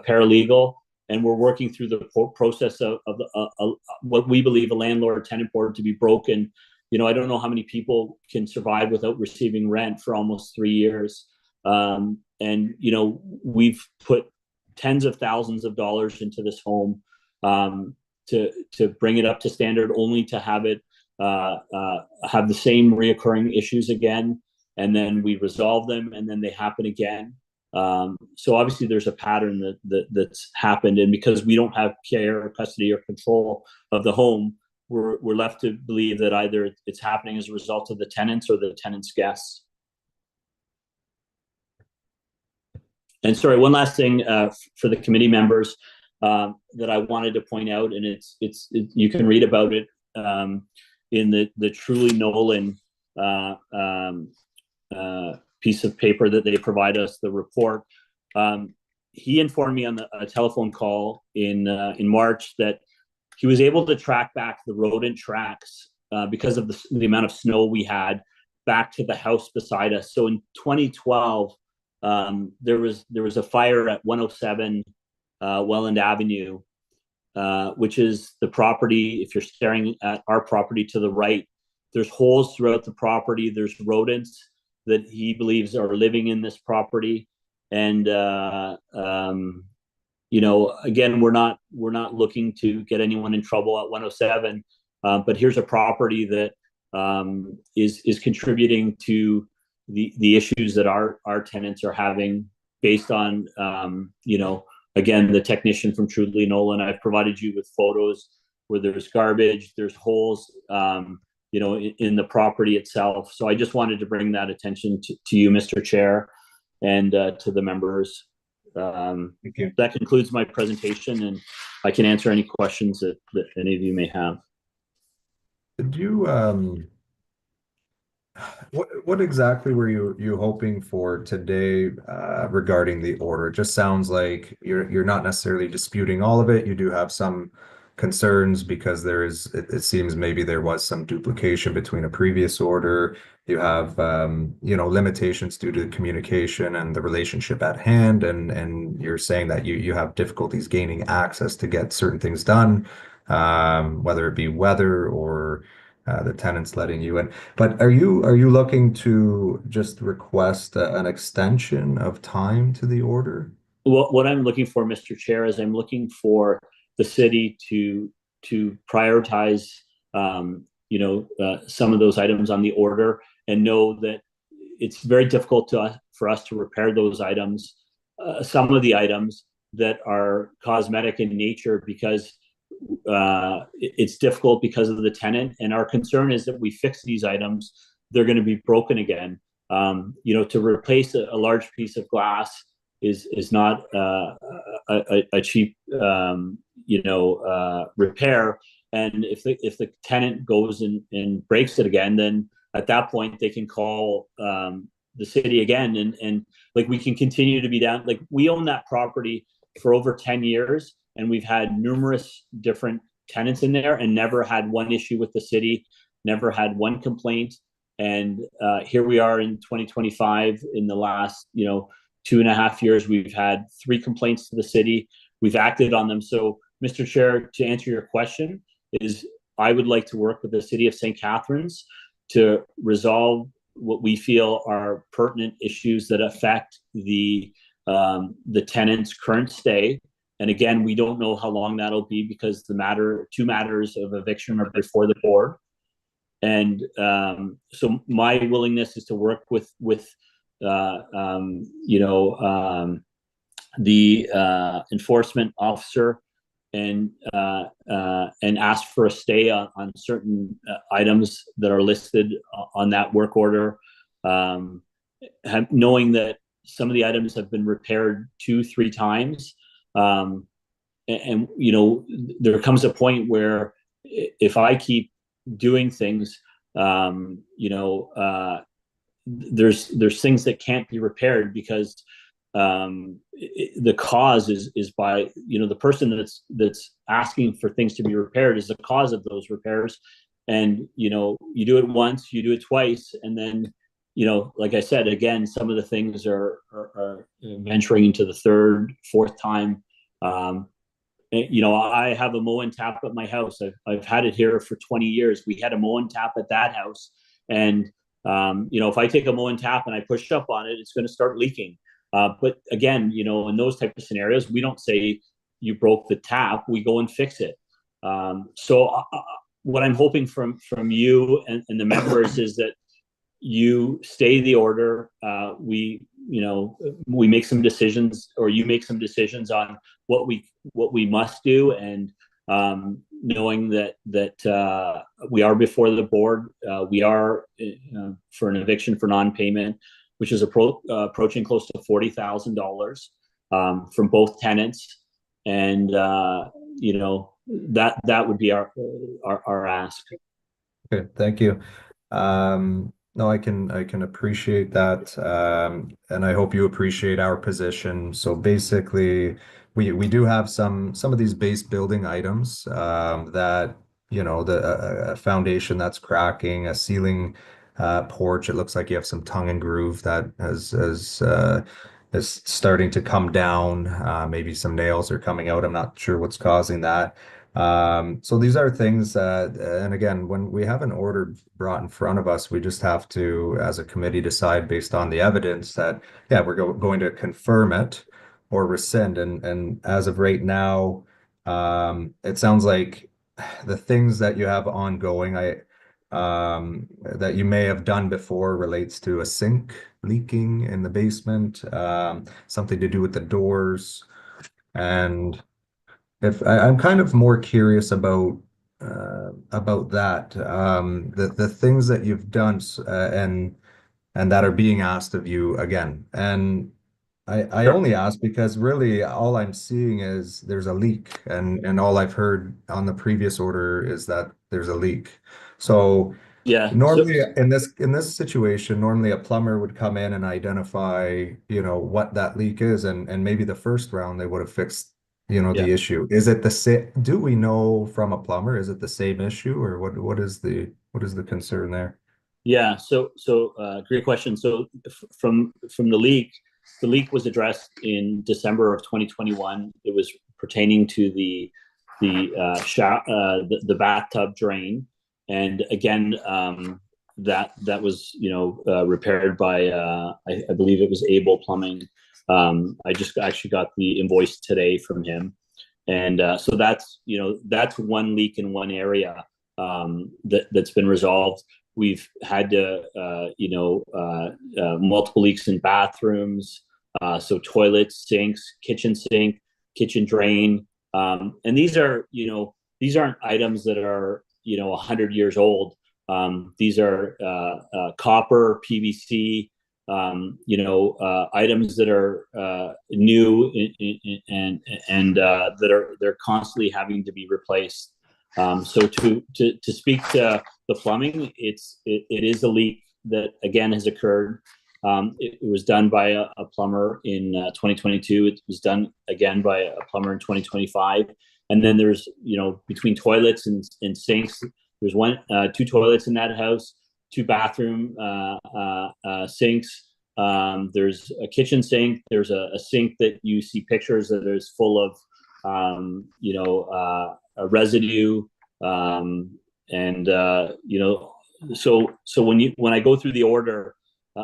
paralegal, and we're working through the process of what we believe a landlord-tenant board to be broken. I don't know how many people can survive without receiving rent for almost 3 years. And we've put tens of thousands of dollars into this home to bring it up to standard, only to have it have the same reoccurring issues again. And then we resolve them, and then they happen again. So obviously there's a pattern that's happened, and because we don't have care or custody or control of the home, we're left to believe that either it's happening as a result of the tenants or the tenants' guests. And sorry, one last thing for the committee members that I wanted to point out, and it's you can read about it in the Truly Nolan piece of paper that they provide us, the report. He informed me on a telephone call in March that he was able to track back the rodent tracks because of the amount of snow we had back to the house beside us. So in 2012, there was a fire at 107 Welland Avenue, which is the property. If you're staring at our property to the right, there's holes throughout the property. There's rodents that he believes are living in this property. And again, we're not looking to get anyone in trouble at 107, but here's a property that is contributing to the issues that our tenants are having based on again, the technician from Truly Nolan. I've provided you with photos where there's garbage, there's holes in the property itself. So I just wanted to bring that attention to you, Mr. Chair, and to the members. Thank you. That concludes my presentation, and I can answer any questions that any of you may have. Did you what exactly were you hoping for today regarding the order? It just sounds like you're not necessarily disputing all of it. You do have some concerns because it seems maybe there was some duplication between a previous order. You have limitations due to communication and the relationship at hand, and you're saying that you have difficulties gaining access to get certain things done, whether it be weather or the tenants letting you in. But are you looking to just request an extension of time to the order? What I'm looking for, Mr. Chair, is I'm looking for the city to prioritize, some of those items on the order, and know that it's very difficult for us to repair those items, some of the items that are cosmetic in nature, because it's difficult because of the tenant. And our concern is that we fix these items, they're going to be broken again. To replace a large piece of glass is not a cheap repair. And if the tenant goes and breaks it again, then at that point they can call the city again, and like we can continue to be down. Like, we own that property for over 10 years, and we've had numerous different tenants in there and never had one issue with the city, never had one complaint. And here we are in 2025. In the last 2.5 years, we've had 3 complaints to the city. We've acted on them. So, Mr. Chair, to answer your question, is I would like to work with the city of St. Catharines to resolve what we feel are pertinent issues that affect the tenant's current stay. And again, we don't know how long that'll be, because two matters of eviction are before the board. And so my willingness is to work with the enforcement officer and ask for a stay on certain items that are listed on that work order, knowing that some of the items have been repaired 2-3 times. And there comes a point where if I keep doing things, there's things that can't be repaired, because the cause is by the person that's asking for things to be repaired is the cause of those repairs. And you do it once, you do it twice, and then like I said, again, some of the things are venturing into the 3rd, 4th time. I have a mow and tap at my house. I've had it here for 20 years. We had a mow and tap at that house, and if I take a mow and tap and I push up on it, it's going to start leaking. But again, in those type of scenarios, we don't say you broke the tap. We go and fix it. So what I'm hoping from you and the members is that you stay the order. We make some decisions, or you make some decisions on what we must do, and knowing that we are before the board. We are for an eviction for non-payment, which is approaching close to $40,000 from both tenants, and that would be our ask. Okay, thank you. No, I can appreciate that, and I hope you appreciate our position. So basically, we do have some of these base building items that a foundation that's cracking, a ceiling porch. It looks like you have some tongue and groove that is starting to come down. Maybe some nails are coming out. I'm not sure what's causing that. So these are things that, and again, when we have an order brought in front of us, we just have to, as a committee, decide based on the evidence that, yeah, we're going to confirm it or rescind. And as of right now, it sounds like the things that you have ongoing, that you may have done before relates to a sink leaking in the basement, something to do with the doors. And I'm kind of more curious about that, the things that you've done, and that are being asked of you again. And I only ask because really all I'm seeing is there's a leak, and all I've heard on the previous order is that there's a leak. So Yeah. normally in this situation, normally a plumber would come in and identify, what that leak is, and maybe the first round they would have fixed, Yeah. the issue. Is it the same? Do we know from a plumber, is it the same issue, or what is the concern there? Yeah, great question. So from the leak was addressed in December of 2021. It was pertaining to the bathtub drain, and again, that was repaired by I believe it was Able Plumbing. I just actually got the invoice today from him, and so that's one leak in one area that's been resolved. We've had to, multiple leaks in bathrooms, so toilets, sinks, kitchen sink, kitchen drain, and these aren't items that are 100 years old. These are copper, PVC, items that are new and that they're constantly having to be replaced. So to speak to the plumbing, it is a leak that again has occurred. It was done by a plumber in 2022. It was done again by a plumber in 2025. And then there's between toilets and sinks, there's two toilets in that house, two bathroom sinks. There's a kitchen sink. There's a sink that you see pictures that is full of a residue, so when I go through the order,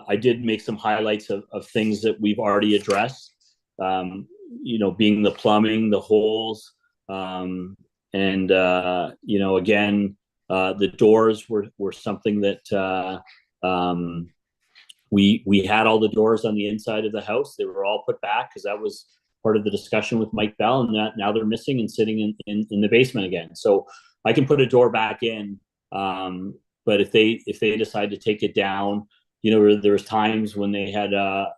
I did make some highlights of things that we've already addressed, being the plumbing, the holes, and again, the doors were something that we had all the doors on the inside of the house. They were all put back because that was part of the discussion with Mike Bell, and that now they're missing and sitting in the basement again. So I can put a door back in, but if they decide to take it down, there was times when they had a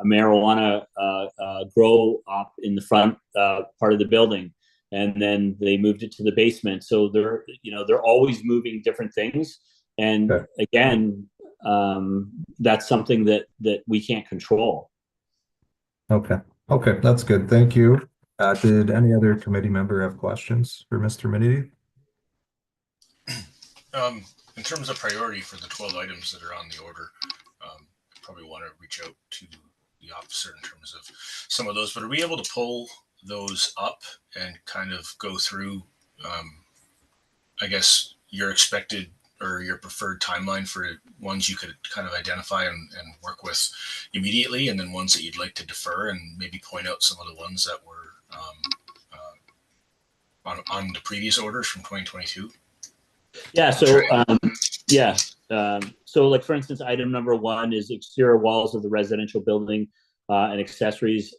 marijuana grow up in the front part of the building, and then they moved it to the basement. So they're always moving different things, and okay. Again, that's something that we can't control. Okay, that's good. Thank you. Did any other committee member have questions for Mr. Minity? In terms of priority for the 12 items that are on the order, probably want to reach out to the officer in terms of some of those, but are we able to pull those up and kind of go through, I guess, your expected or your preferred timeline for ones you could kind of identify and work with immediately, and then ones that you'd like to defer, and maybe point out some of the ones that were on the previous orders from 2022? Yeah. So like, for instance, item number 1 is exterior walls of the residential building and accessories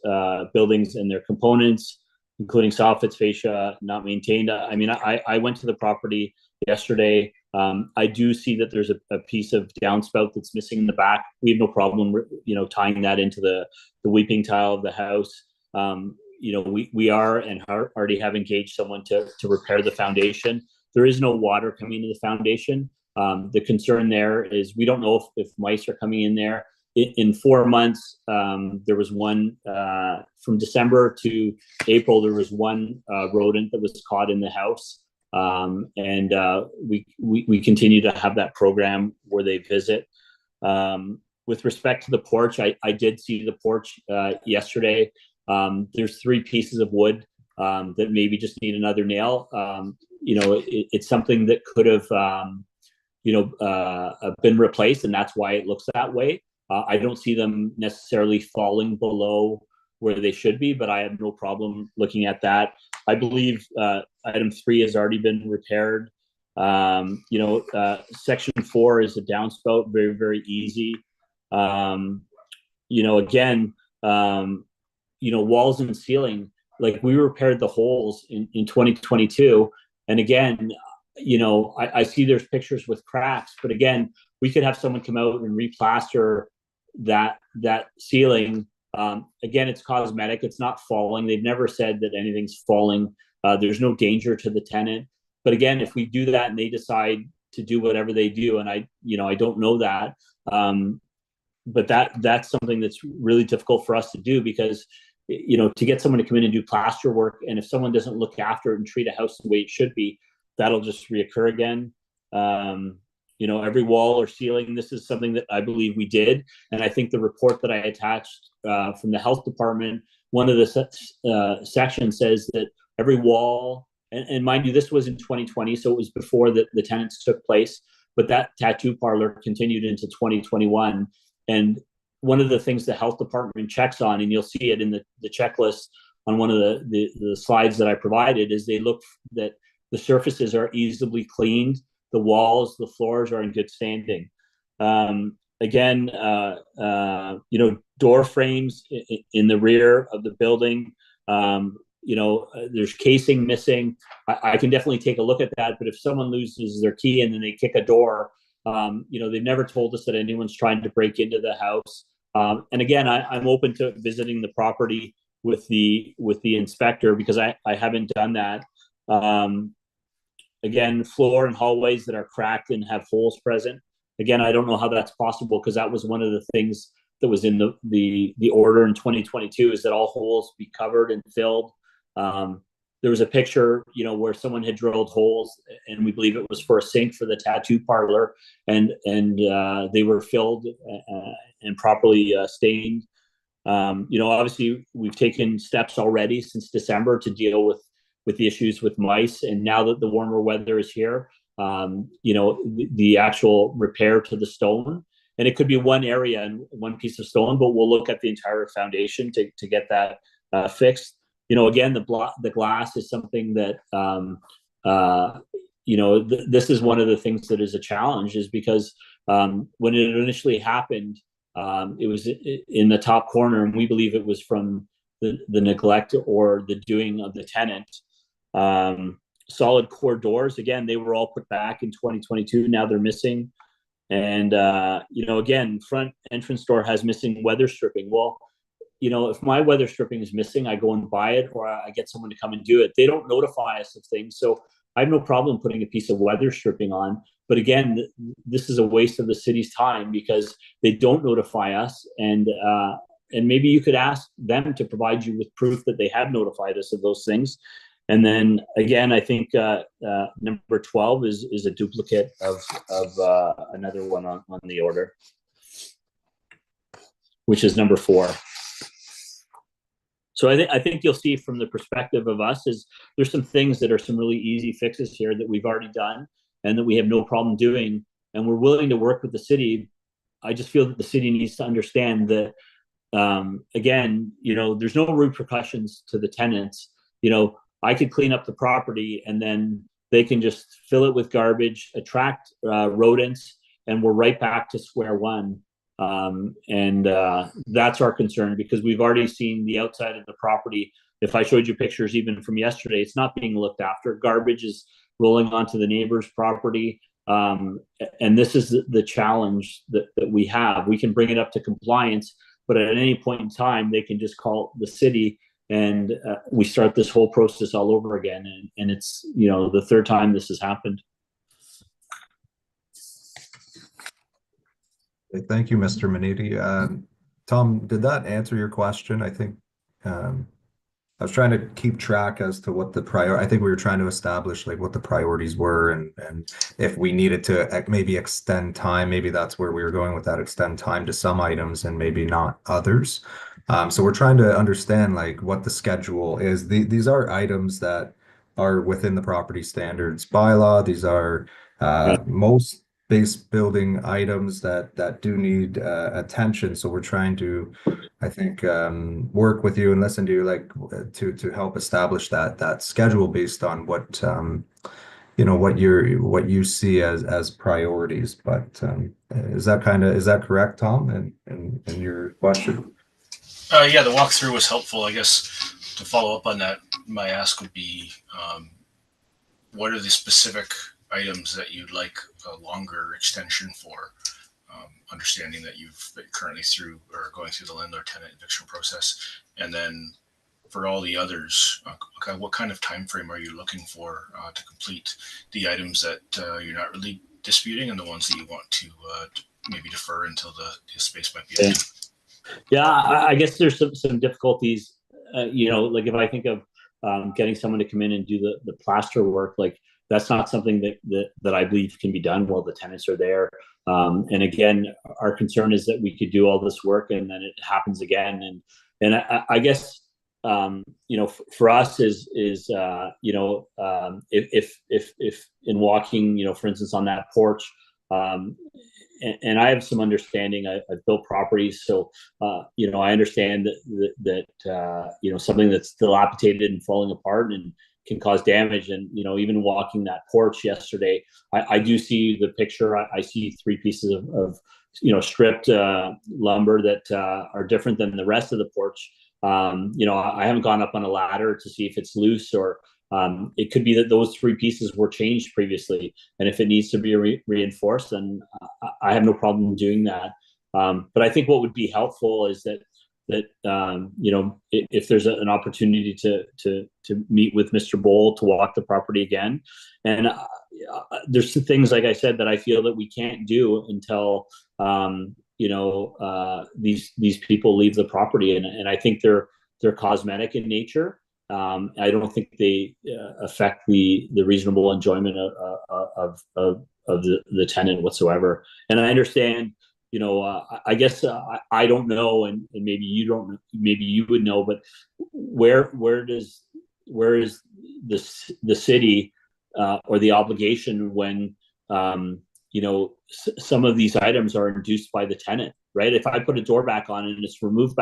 buildings and their components, including soffits, fascia, not maintained. I mean, I went to the property yesterday. I do see that there's a piece of downspout that's missing in the back. We have no problem, tying that into the weeping tile of the house. We are and already have engaged someone to repair the foundation. There is no water coming into the foundation. The concern there is we don't know if mice are coming in there. In 4 months, there was one from December to April. There was one rodent that was caught in the house, and we continue to have that program where they visit. With respect to the porch, I did see the porch yesterday. There's 3 pieces of wood that maybe just need another nail. It's something that could have been replaced, and that's why it looks that way. I don't see them necessarily falling below where they should be, but I have no problem looking at that. I believe item 3 has already been repaired. Section 4 is a downspout, very, very easy. Walls and ceiling, like we repaired the holes in 2022. And again, I see there's pictures with cracks, but again, we could have someone come out and replaster that ceiling. Again, it's cosmetic. It's not falling. They've never said that anything's falling. There's no danger to the tenant. But again, if we do that and they decide to do whatever they do, and I don't know that. But that's something that's really difficult for us to do, because to get someone to come in and do plaster work, and if someone doesn't look after it and treat a house the way it should be, that'll just reoccur again. Every wall or ceiling, this is something that I believe we did, and I think the report that I attached from the health department, one of the sections says that every wall, and mind you, this was in 2020, so it was before the tenants took place, but that tattoo parlor continued into 2021. And one of the things the health department checks on, and you'll see it in the checklist on one of the slides that I provided, is they look that the surfaces are easily cleaned, the walls, the floors are in good standing. Again, door frames in the rear of the building, there's casing missing. I can definitely take a look at that, but if someone loses their key and then they kick a door, they've never told us that anyone's trying to break into the house. And again, I'm open to visiting the property with the inspector, because I haven't done that. Again, floor and hallways that are cracked and have holes present. Again, I don't know how that's possible, because that was one of the things that was in the order in 2022, is that all holes be covered and filled. There was a picture, where someone had drilled holes, and we believe it was for a sink for the tattoo parlor, and they were filled and properly stained. Obviously, we've taken steps already since December to deal with the issues with mice, and now that the warmer weather is here, the actual repair to the stone, and it could be one area and one piece of stone, but we'll look at the entire foundation to get that fixed. Again, the glass is something that, this is one of the things that is a challenge, is because when it initially happened, it was in the top corner, and we believe it was from the neglect or the doing of the tenant. Solid core doors, again, they were all put back in 2022. Now they're missing. And, again, front entrance door has missing weather stripping. Well, if my weather stripping is missing, I go and buy it, or I get someone to come and do it. They don't notify us of things. So I have no problem putting a piece of weather stripping on. But again, this is a waste of the city's time, because they don't notify us. And maybe you could ask them to provide you with proof that they have notified us of those things. And then again, I think number 12 is a duplicate of another one on the order, which is number 4. So I think you'll see from the perspective of us is there's some things that are some really easy fixes here that we've already done and that we have no problem doing, and we're willing to work with the city. I just feel that the city needs to understand that, again, there's no repercussions to the tenants. I could clean up the property and then they can just fill it with garbage, attract rodents, and we're right back to square one. And that's our concern, because we've already seen the outside of the property. If I showed you pictures even from yesterday, it's not being looked after. Garbage is rolling onto the neighbor's property. And this is the challenge that we have. We can bring it up to compliance, but at any point in time, they can just call the city and we start this whole process all over again. And it's, the third time this has happened. Thank you, Mr. Maniti. Tom, did that answer your question? I think I was trying to keep track as to what I think we were trying to establish like what the priorities were, and if we needed to maybe extend time, maybe that's where we were going with that, extend time to some items and maybe not others. So we're trying to understand like what the schedule is. These are items that are within the property standards bylaw. These are most base building items that do need attention. So we're trying to, I think, work with you and listen to you, like to help establish that schedule based on what what you see as priorities. But is that correct, Tom? And your question? Yeah, the walkthrough was helpful. I guess to follow up on that, my ask would be, what are the specific items that you'd like a longer extension for? Understanding that you're currently going through the landlord-tenant eviction process, and then for all the others, what kind of time frame are you looking for to complete the items that you're not really disputing and the ones that you want to maybe defer until the space might be Yeah. open? Yeah, I guess there's some difficulties. Like if I think of getting someone to come in and do the plaster work, like that's not something that I believe can be done while the tenants are there. And again, our concern is that we could do all this work and then it happens again. And I guess for us is if in walking, for instance, on that porch. And I have some understanding. I've built properties, so I understand that something that's dilapidated and falling apart and can cause damage. And even walking that porch yesterday, I do see the picture. I see 3 pieces of stripped lumber that are different than the rest of the porch. I haven't gone up on a ladder to see if it's loose, or it could be that those 3 pieces were changed previously, and if it needs to be reinforced, then I have no problem doing that. But I think what would be helpful is that if there's an opportunity to meet with Mr. Bowl to walk the property again, and there's some things, like I said, that I feel that we can't do until these people leave the property, and I think they're cosmetic in nature. I don't think they affect the reasonable enjoyment of the tenant whatsoever. And I understand, I guess I don't know, and maybe you don't, maybe you would know, but where is the city or the obligation when some of these items are induced by the tenant, right? If I put a door back on and it's removed,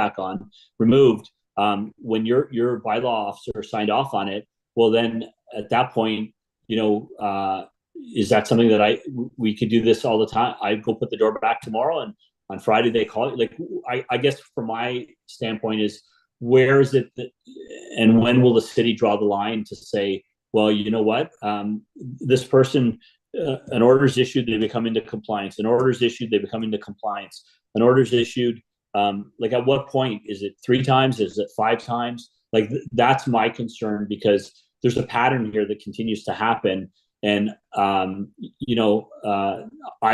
when your bylaw officer signed off on it, well, then at that point, is that something that we could do this all the time? I go put the door back tomorrow, and on Friday they call it. Like, I guess from my standpoint is, where is it that, and when will the city draw the line to say, well, you know what, this person, an order's issued, they become into compliance. An order's issued, they become into compliance. An order's issued. Like, at what point is it 3 times? Is it 5 times? Like, that's my concern, because there's a pattern here that continues to happen. And, I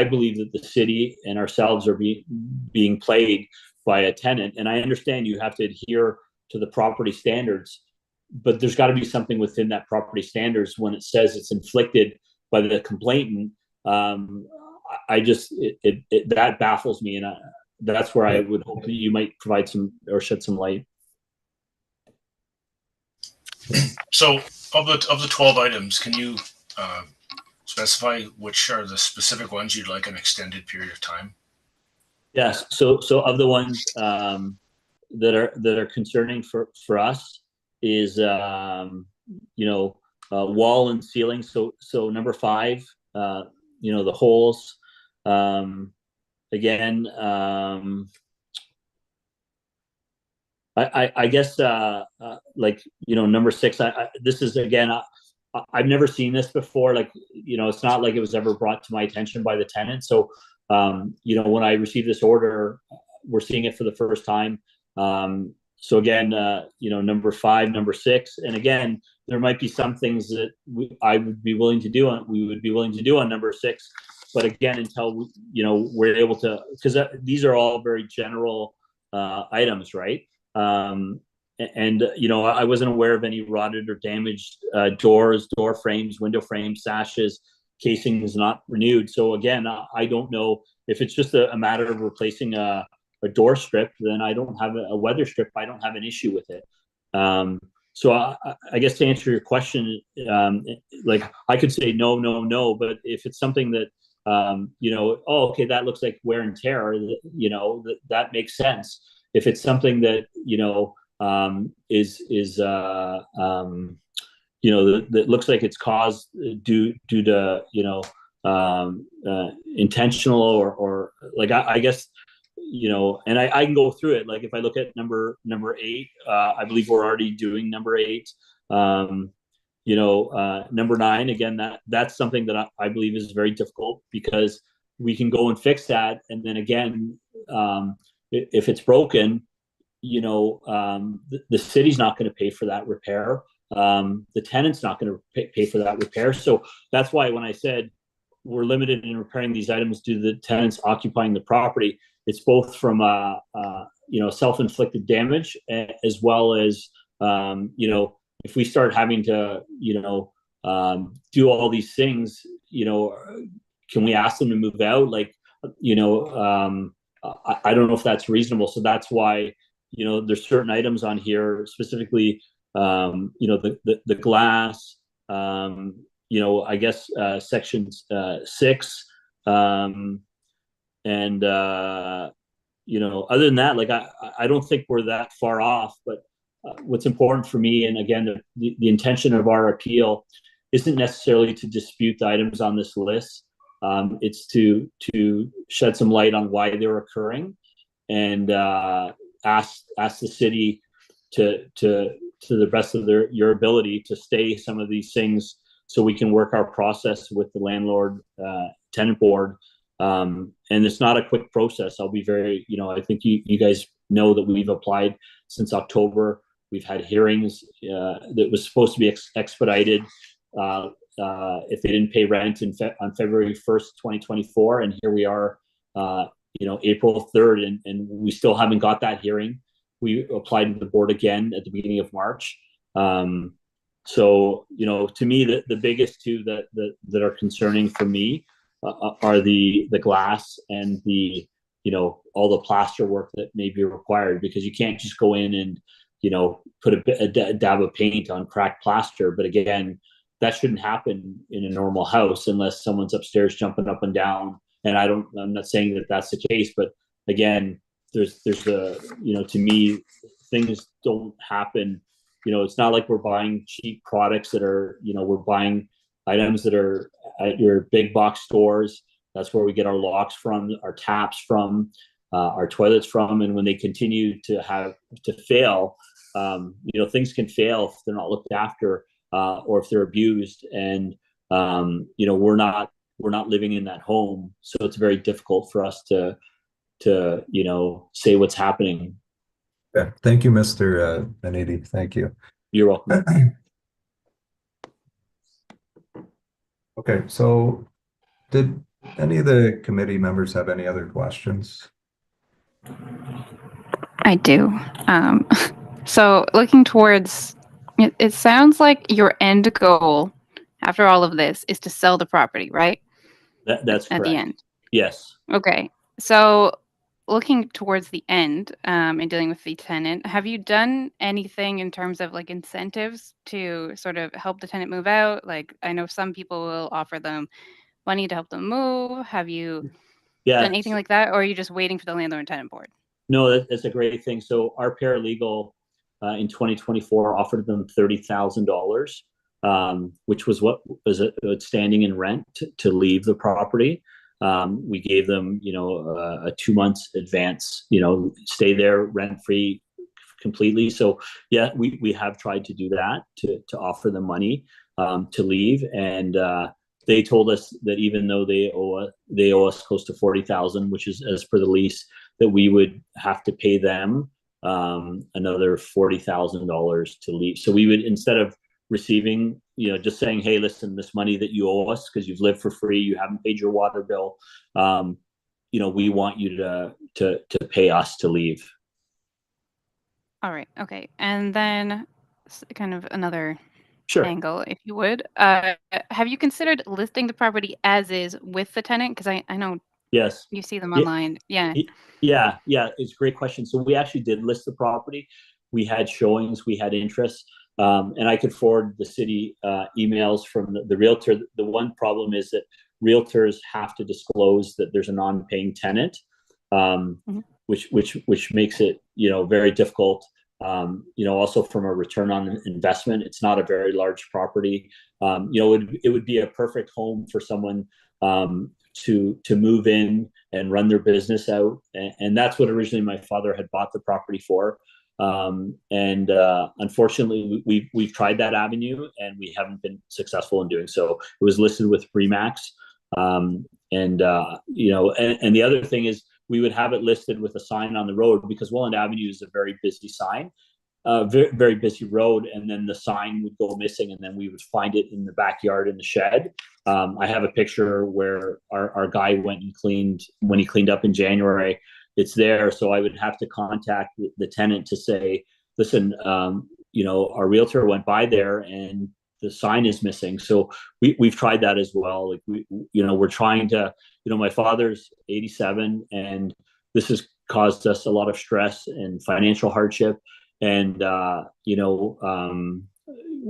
believe that the city and ourselves are being played by a tenant. And I understand you have to adhere to the property standards, but there's got to be something within that property standards when it says it's inflicted by the complainant. That baffles me. And that's where I would hope that you might provide some or shed some light. So of the 12 items, can you specify which are the specific ones you'd like an extended period of time? Yes. So of the ones that are concerning for us is wall and ceiling. So number 5, the holes. Again, I guess number 6. This is, again, I've never seen this before. Like, it's not like it was ever brought to my attention by the tenant. So when I received this order, we're seeing it for the first time. So again, number 5, number 6, and again, there might be some things that we would be willing to do on number 6. But again, until we're able to, because these are all very general items, right? I wasn't aware of any rotted or damaged doors, door frames, window frames, sashes, casings not renewed. So again, I don't know if it's just a matter of replacing a door strip. Then I don't have a weather strip. I don't have an issue with it. So I guess to answer your question, like, I could say no, but if it's something that okay, that looks like wear and tear, that makes sense. If it's something that that looks like it's caused due to intentional or like, I guess, and I can go through it. Like, if I look at number 8, I believe we're already doing number 8. Number 9, again, that's something that I believe is very difficult, because we can go and fix that, and then again, if it's broken, the city's not going to pay for that repair. The tenant's not going to pay for that repair. So that's why when I said, we're limited in repairing these items due to the tenants occupying the property. It's both from self-inflicted damage, as well as if we start having to do all these things, can we ask them to move out? Like, I don't know if that's reasonable. So that's why there's certain items on here, specifically the glass, I guess section 6, and other than that, like I don't think we're that far off. But what's important for me, and again, the intention of our appeal isn't necessarily to dispute the items on this list. It's to shed some light on why they're occurring, and ask the city to the best of your ability to stay some of these things, so we can work our process with the landlord tenant board. And it's not a quick process. I'll be very, I think you guys know that we've applied since October. We've had hearings that was supposed to be expedited if they didn't pay rent on February 1st, 2024. And here we are, April 3rd, and we still haven't got that hearing. We applied to the board again at the beginning of March. So, to me, the biggest two that are concerning for me are the glass and the, all the plaster work that may be required, because you can't just go in and, put a dab of paint on cracked plaster. But again, that shouldn't happen in a normal house unless someone's upstairs jumping up and down. And I'm not saying that that's the case, but again, there's to me, things don't happen. It's not like we're buying cheap products that are, we're buying items that are at your big box stores. That's where we get our locks from, our taps from, our toilets from. And when they continue to fail, things can fail if they're not looked after, or if they're abused. And, we're not living in that home. So it's very difficult for us to say what's happening. Yeah. Thank you, Mr. Beniti. Thank you. You're welcome. Okay, so did any of the committee members have any other questions? I do. So looking towards, it sounds like your end goal after all of this is to sell the property, right? That's at correct. the end. Yes. Okay. So looking towards the end, and dealing with the tenant, have you done anything in terms of like incentives to sort of help the tenant move out? Like, I know some people will offer them money to help them move. Have you done anything like that, or are you just waiting for the landlord and tenant board? No, that's a great thing. So our paralegal in 2024 offered them $30,000, which was what was outstanding in rent to leave the property. We gave them, a 2 months advance, stay there rent free completely. So yeah, we have tried to do that, to offer them money to leave. And they told us that even though they owe us close to $40,000, which is as per the lease, that we would have to pay them another $40,000 to leave. So we would, instead of receiving, just saying, hey, listen, this money that you owe us because you've lived for free, you haven't paid your water bill, we want you to pay us to leave. All right. Okay. And then kind of another angle, if you would. Have you considered listing the property as is with the tenant? Because I know yes, you see them online. Yeah. Yeah. It's a great question. So we actually did list the property. We had showings, we had interest. And I could forward the city emails from the realtor. The one problem is that realtors have to disclose that there's a non-paying tenant, which makes it very difficult. Also from a return on investment, it's not a very large property. It would be a perfect home for someone to move in and run their business out, and that's what originally my father had bought the property for. Unfortunately, we've tried that avenue and we haven't been successful in doing so. It was listed with Remax, and the other thing is we would have it listed with a sign on the road, because Welland Avenue is a very busy sign. very, very busy road, and then the sign would go missing, and then we would find it in the backyard in the shed. I have a picture where our guy went and cleaned, when he cleaned up in January, it's there. So I would have to contact the tenant to say, listen, our realtor went by there and the sign is missing. So we've tried that as well. Like we're trying to, my father's 87, and this has caused us a lot of stress and financial hardship. And,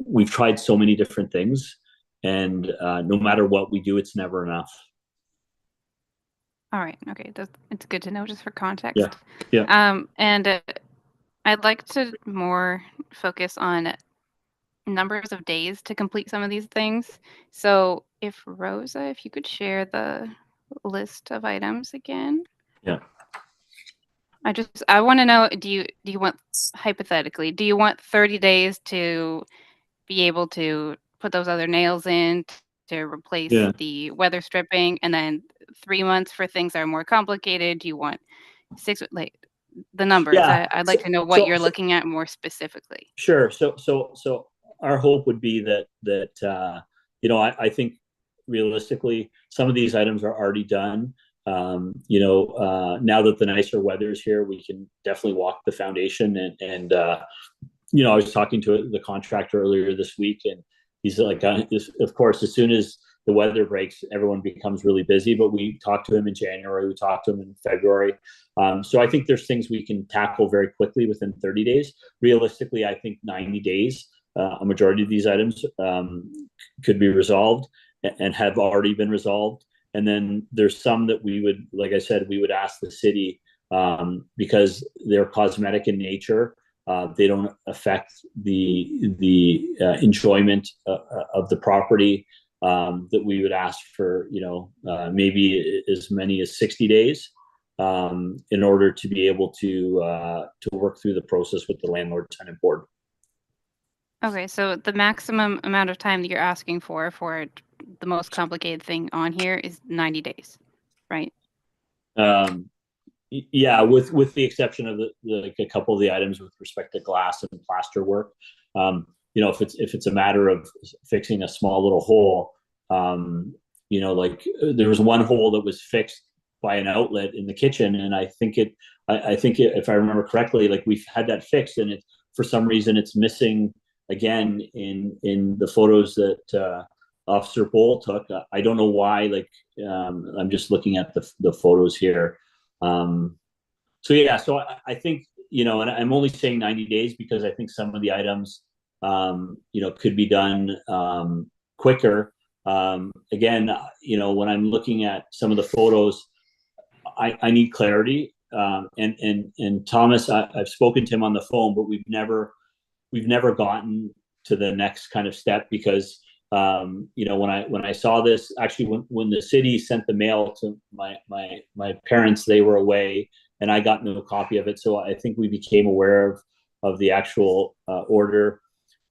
we've tried so many different things, and no matter what we do, it's never enough. All right. Okay. It's good to know just for context. Yeah. Yeah. And I'd like to more focus on numbers of days to complete some of these things. So if Rosa, if you could share the list of items again. Yeah. I want to know, do you want, hypothetically, do you want 30 days to be able to put those other nails in to replace the weather stripping, and then 3 months for things that are more complicated? Do you want 6, like the numbers? Yeah. I'd like to know what you're looking at more specifically. Sure. So our hope would be that I think realistically, some of these items are already done. Now that the nicer weather is here, we can definitely walk the foundation. And I was talking to the contractor earlier this week, and he's like, of course, as soon as the weather breaks, everyone becomes really busy. But we talked to him in January, we talked to him in February. So I think there's things we can tackle very quickly within 30 days. Realistically, I think 90 days, a majority of these items could be resolved and have already been resolved. And then there's some that we would, like I said, we would ask the city, because they're cosmetic in nature. They don't affect the enjoyment of the property, that we would ask for, maybe as many as 60 days in order to be able to work through the process with the landlord tenant board. Okay, so the maximum amount of time that you're asking for the most complicated thing on here is 90 days, right? Yeah, with the exception of a couple of the items with respect to glass and plaster work. If it's a matter of fixing a small little hole, like there was one hole that was fixed by an outlet in the kitchen, and I think if I remember correctly, like we've had that fixed, and for some reason it's missing again in the photos that Officer Bowl took. I don't know why. Like I'm just looking at the photos here. So I think, and I'm only saying 90 days because I think some of the items, could be done quicker. Again, when I'm looking at some of the photos, I need clarity. And Thomas, I've spoken to him on the phone, but we've never gotten to the next kind of step because, when I saw this, actually, when the city sent the mail to my parents, they were away, and I got no copy of it. So I think we became aware of the actual order,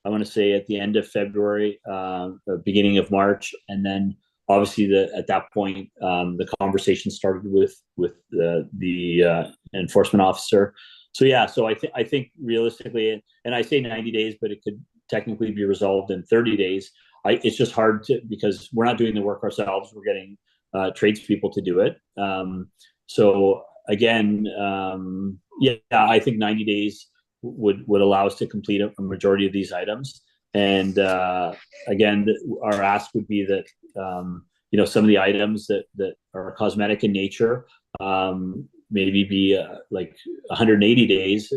I want to say at the end of February, beginning of March. And then obviously at that point, the conversation started with the enforcement officer. So I think realistically, and I say 90 days, but it could technically be resolved in 30 days. It's just hard because we're not doing the work ourselves. We're getting tradespeople to do it. So again, I think 90 days would allow us to complete a majority of these items. And again, our ask would be that some of the items that are cosmetic in nature, maybe be like 180 days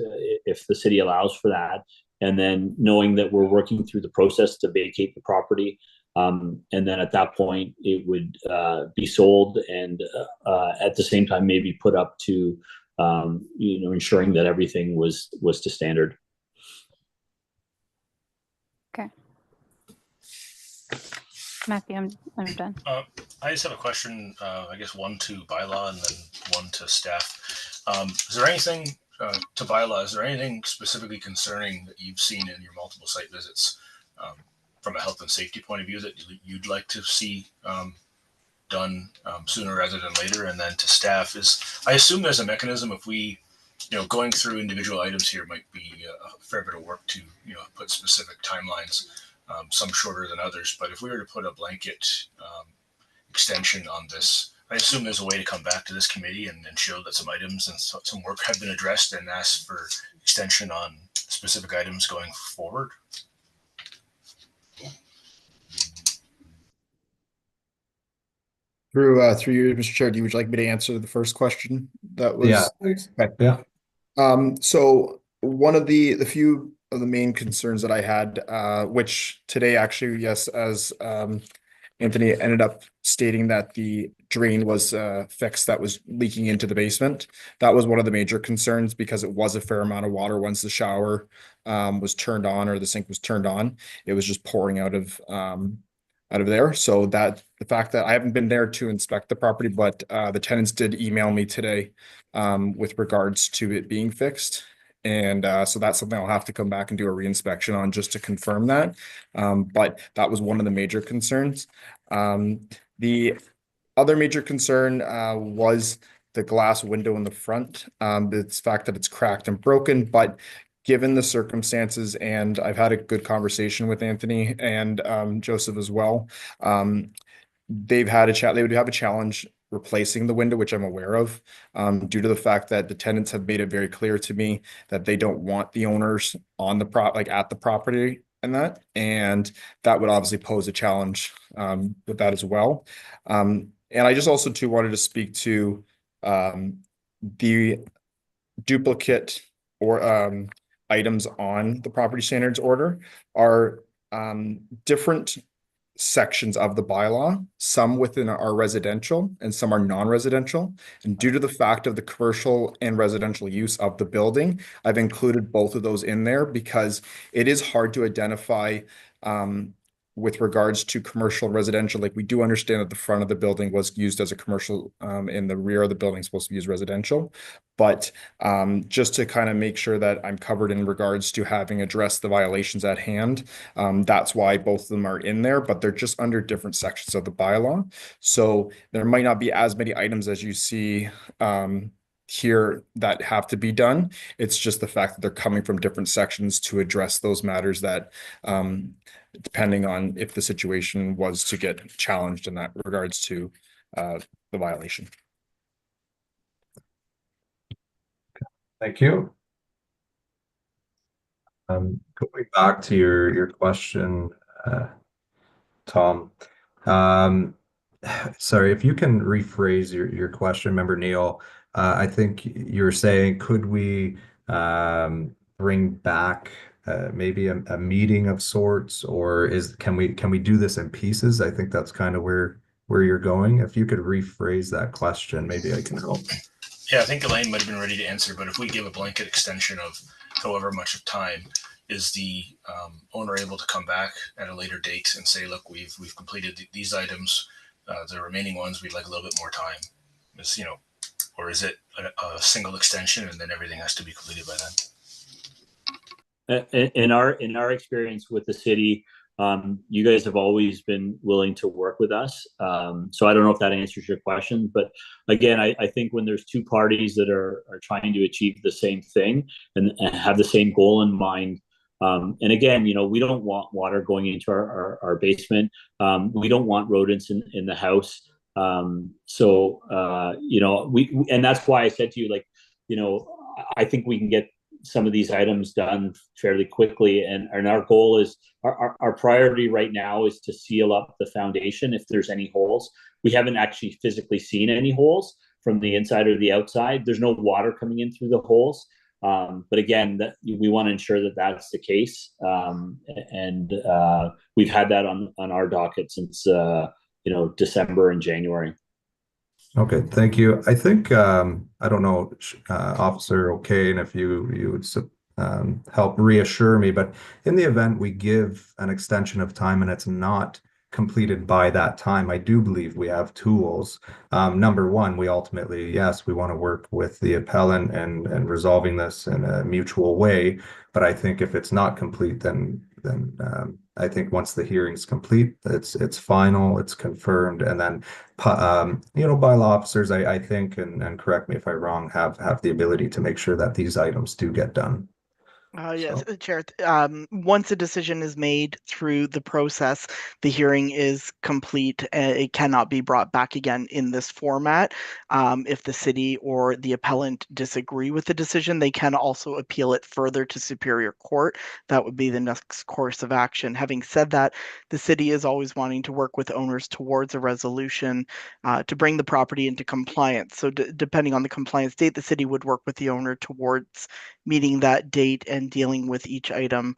if the city allows for that. And then knowing that we're working through the process to vacate the property. And then at that point, it would be sold and at the same time, maybe put up to, ensuring that everything was to standard. Okay. Matthew, I'm done. I just have a question, I guess one to bylaw and then one to staff. Is there anything to bylaw, is there anything specifically concerning that you've seen in your multiple site visits from a health and safety point of view that you'd like to see done sooner rather than later? And then to staff, I assume there's a mechanism if we going through individual items here might be a fair bit of work to, put specific timelines, some shorter than others. But if we were to put a blanket extension on this, I assume there's a way to come back to this committee and show that some items and some work have been addressed and ask for extension on specific items going forward. Through you, Mr. Chair, would you like me to answer the first question? That was Yeah, thanks. Okay. Yeah. So one of the few of the main concerns that I had, which today actually, yes, as Anthony ended up stating that the drain was fixed that was leaking into the basement. That was one of the major concerns because it was a fair amount of water once the shower was turned on or the sink was turned on. It was just pouring out of there. So that the fact that I haven't been there to inspect the property, but the tenants did email me today with regards to it being fixed. And so that's something I'll have to come back and do a reinspection on just to confirm that. But that was one of the major concerns. The other major concern was the glass window in the front. It's the fact that it's cracked and broken, but given the circumstances, and I've had a good conversation with Anthony and Joseph as well. They've had they would have a challenge replacing the window, which I'm aware of, due to the fact that the tenants have made it very clear to me that they don't want the owners on the at the property and that would obviously pose a challenge with that as well. And I just also too wanted to speak to the duplicate or items on the property standards order are different sections of the bylaw. Some within are residential and some are non-residential. And due to the fact of the commercial and residential use of the building, I've included both of those in there because it is hard to identify with regards to commercial and residential. Like, we do understand that the front of the building was used as a commercial and the rear of the building is supposed to be used residential. But just to kind of make sure that I'm covered in regards to having addressed the violations at hand, that's why both of them are in there, but they're just under different sections of the bylaw. So there might not be as many items as you see here that have to be done. It's just the fact that they're coming from different sections to address those matters that depending on if the situation was to get challenged in that regards to the violation. Thank you. Going back to your question, Tom. Sorry, if you can rephrase your question, Member Neil. I think you're saying, could we bring back maybe a meeting of sorts, or can we do this in pieces? I think that's kind of where you're going. If you could rephrase that question, maybe I can help. Yeah, I think Elaine might have been ready to answer, but if we give a blanket extension of however much of time, is the owner able to come back at a later date and say, look, we've completed these items, the remaining ones we'd like a little bit more time? Or is it a single extension and then everything has to be completed by then? In our experience with the city, you guys have always been willing to work with us. So I don't know if that answers your question, but again, I think when there's two parties that are trying to achieve the same thing and have the same goal in mind, and again, we don't want water going into our basement. We don't want rodents in the house. So and that's why I said to you, I think we can get some of these items done fairly quickly. And our goal is, our priority right now is to seal up the foundation if there's any holes. We haven't actually physically seen any holes from the inside or the outside. There's no water coming in through the holes. But again, we want to ensure that that's the case. And we've had that on our docket since, December and January. Okay, thank you. I think, I don't know, Officer O'Kane, if you would help reassure me, but in the event we give an extension of time and it's not completed by that time, I do believe we have tools. Number one, we ultimately, yes, we want to work with the appellant and resolving this in a mutual way. But I think if it's not complete, then then I think once the hearing's complete, it's final, it's confirmed, and then bylaw officers, I think, and correct me if I'm wrong, have the ability to make sure that these items do get done. Yes, So- Chair. Once a decision is made through the process, the hearing is complete. It cannot be brought back again in this format. If the city or the appellant disagree with the decision, they can also appeal it further to Superior Court. That would be the next course of action. Having said that, the city is always wanting to work with owners towards a resolution to bring the property into compliance. So depending on the compliance date, the city would work with the owner towards meeting that date and dealing with each item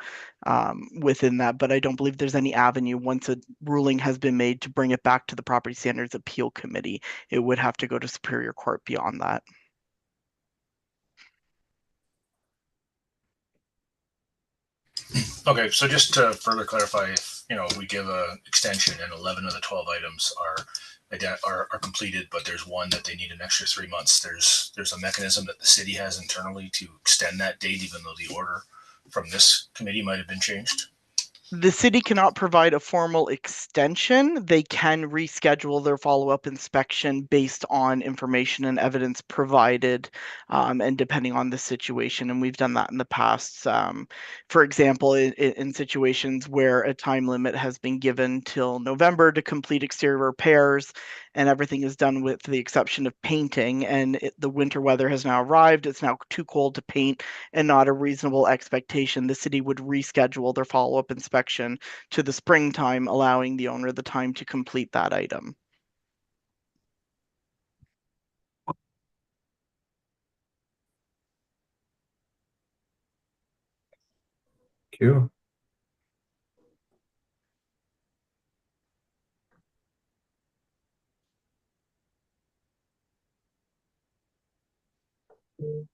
within that. But I don't believe there's any avenue once a ruling has been made to bring it back to the Property Standards Appeal Committee. It would have to go to Superior Court beyond that. Okay, so just to further clarify, if we give a extension and 11 of the 12 items are completed, but there's one that they need an extra 3 months, there's a mechanism that the city has internally to extend that date, even though the order from this committee might have been changed. The city cannot provide a formal extension. They can reschedule their follow-up inspection based on information and evidence provided, and depending on the situation. And we've done that in the past. For example, in situations where a time limit has been given till November to complete exterior repairs, and everything is done with the exception of painting, and the winter weather has now arrived, it's now too cold to paint and not a reasonable expectation, the city would reschedule their follow-up inspection to the springtime, allowing the owner the time to complete that item. Thank you.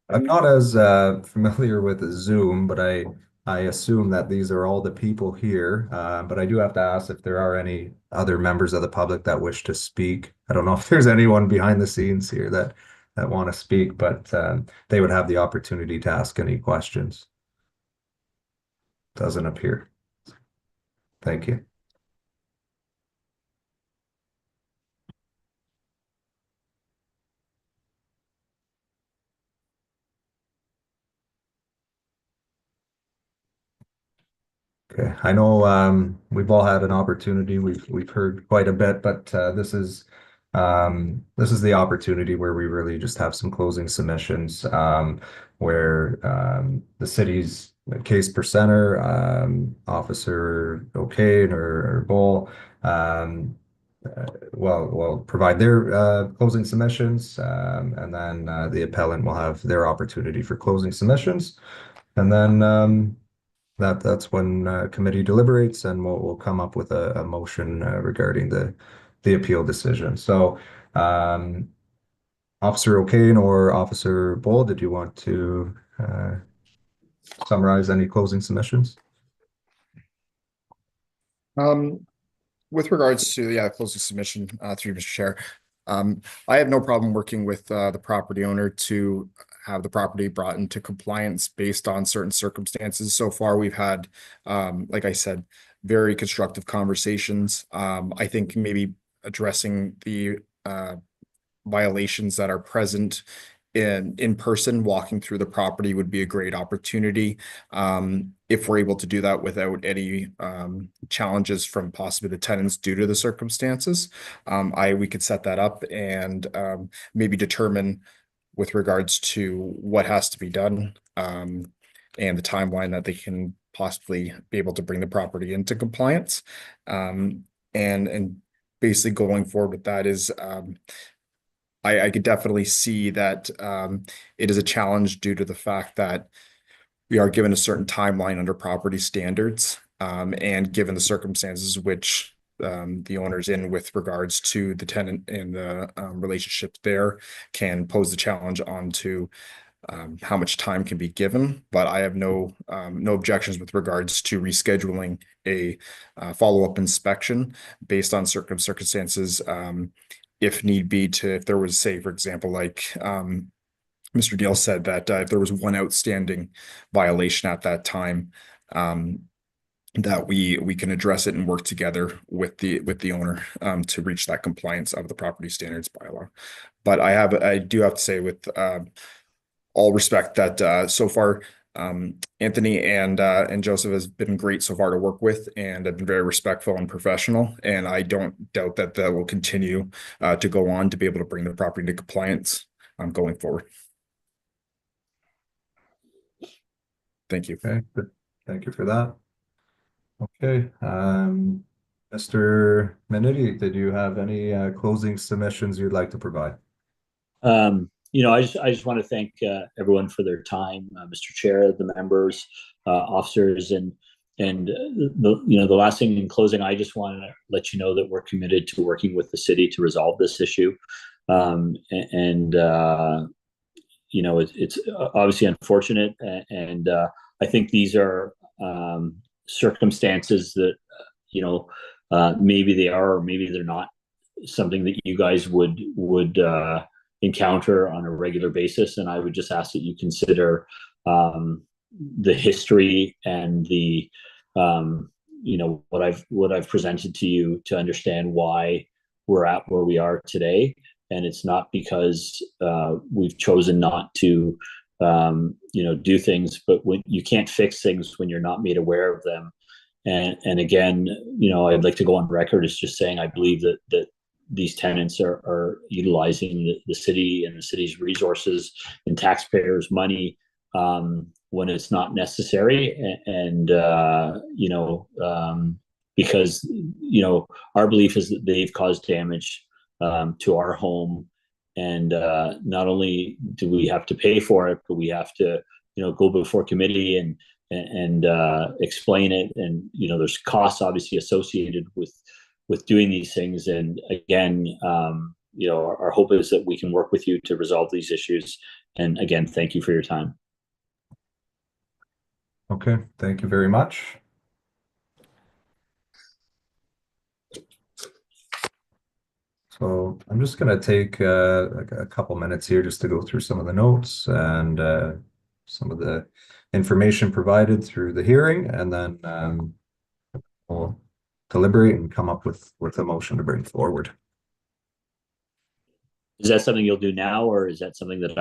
I'm not as familiar with Zoom, but I assume that these are all the people here. But I do have to ask if there are any other members of the public that wish to speak. I don't know if there's anyone behind the scenes here that want to speak, but they would have the opportunity to ask any questions. Doesn't appear. Thank you. Okay, I know we've all had an opportunity. We've heard quite a bit, but this is the opportunity where we really just have some closing submissions, where the city's case presenter, Officer O'Kane or Bull, will provide their closing submissions, and then the appellant will have their opportunity for closing submissions, and then that's when committee deliberates, and we'll come up with a motion regarding the appeal decision. So, Officer O'Kane or Officer Bull, did you want to summarize any closing submissions? With regards to closing submission through you, Mr. Chair, I have no problem working with the property owner to have the property brought into compliance based on certain circumstances. So far, we've had, like I said, very constructive conversations. I think maybe addressing the violations that are present in person, walking through the property would be a great opportunity. If we're able to do that without any challenges from possibly the tenants due to the circumstances, we could set that up and maybe determine with regards to what has to be done, and the timeline that they can possibly be able to bring the property into compliance. And basically going forward with that is I could definitely see that it is a challenge due to the fact that we are given a certain timeline under property standards, and given the circumstances which the owner's in with regards to the tenant and the relationship there can pose the challenge onto how much time can be given. But I have no objections with regards to rescheduling a follow-up inspection based on circumstances, if need be, if there was, say, for example, like Mr. Deal said, that if there was one outstanding violation at that time, that we can address it and work together with the owner to reach that compliance of the property standards bylaw. But I do have to say with all respect that so far Anthony and Joseph has been great so far to work with and have been very respectful and professional, and I don't doubt that that will continue to go on to be able to bring the property into compliance going forward. Thank you. Okay, good. Thank you for that. Okay, Mr. Minetti, did you have any closing submissions you'd like to provide? I just want to thank everyone for their time, Mr. Chair, the members, officers, and the last thing in closing, I just want to let you know that we're committed to working with the city to resolve this issue. It's obviously unfortunate, and I think these are circumstances that maybe they are or maybe they're not something that you guys would encounter on a regular basis, and I would just ask that you consider the history and the what I've presented to you to understand why we're at where we are today. And it's not because we've chosen not to do things, but when you can't fix things when you're not made aware of them. And again, I'd like to go on record as just saying I believe that these tenants are utilizing the city and the city's resources and taxpayers' money when it's not necessary. And because our belief is that they've caused damage to our home, and not only do we have to pay for it, but we have to go before committee and explain it. And there's costs obviously associated with doing these things. And again, our hope is that we can work with you to resolve these issues. And again, thank you for your time. Okay, thank you very much. So I'm just going to take like a couple minutes here just to go through some of the notes and some of the information provided through the hearing, and then we'll deliberate and come up with a motion to bring forward. Is that something you'll do now, or is that something that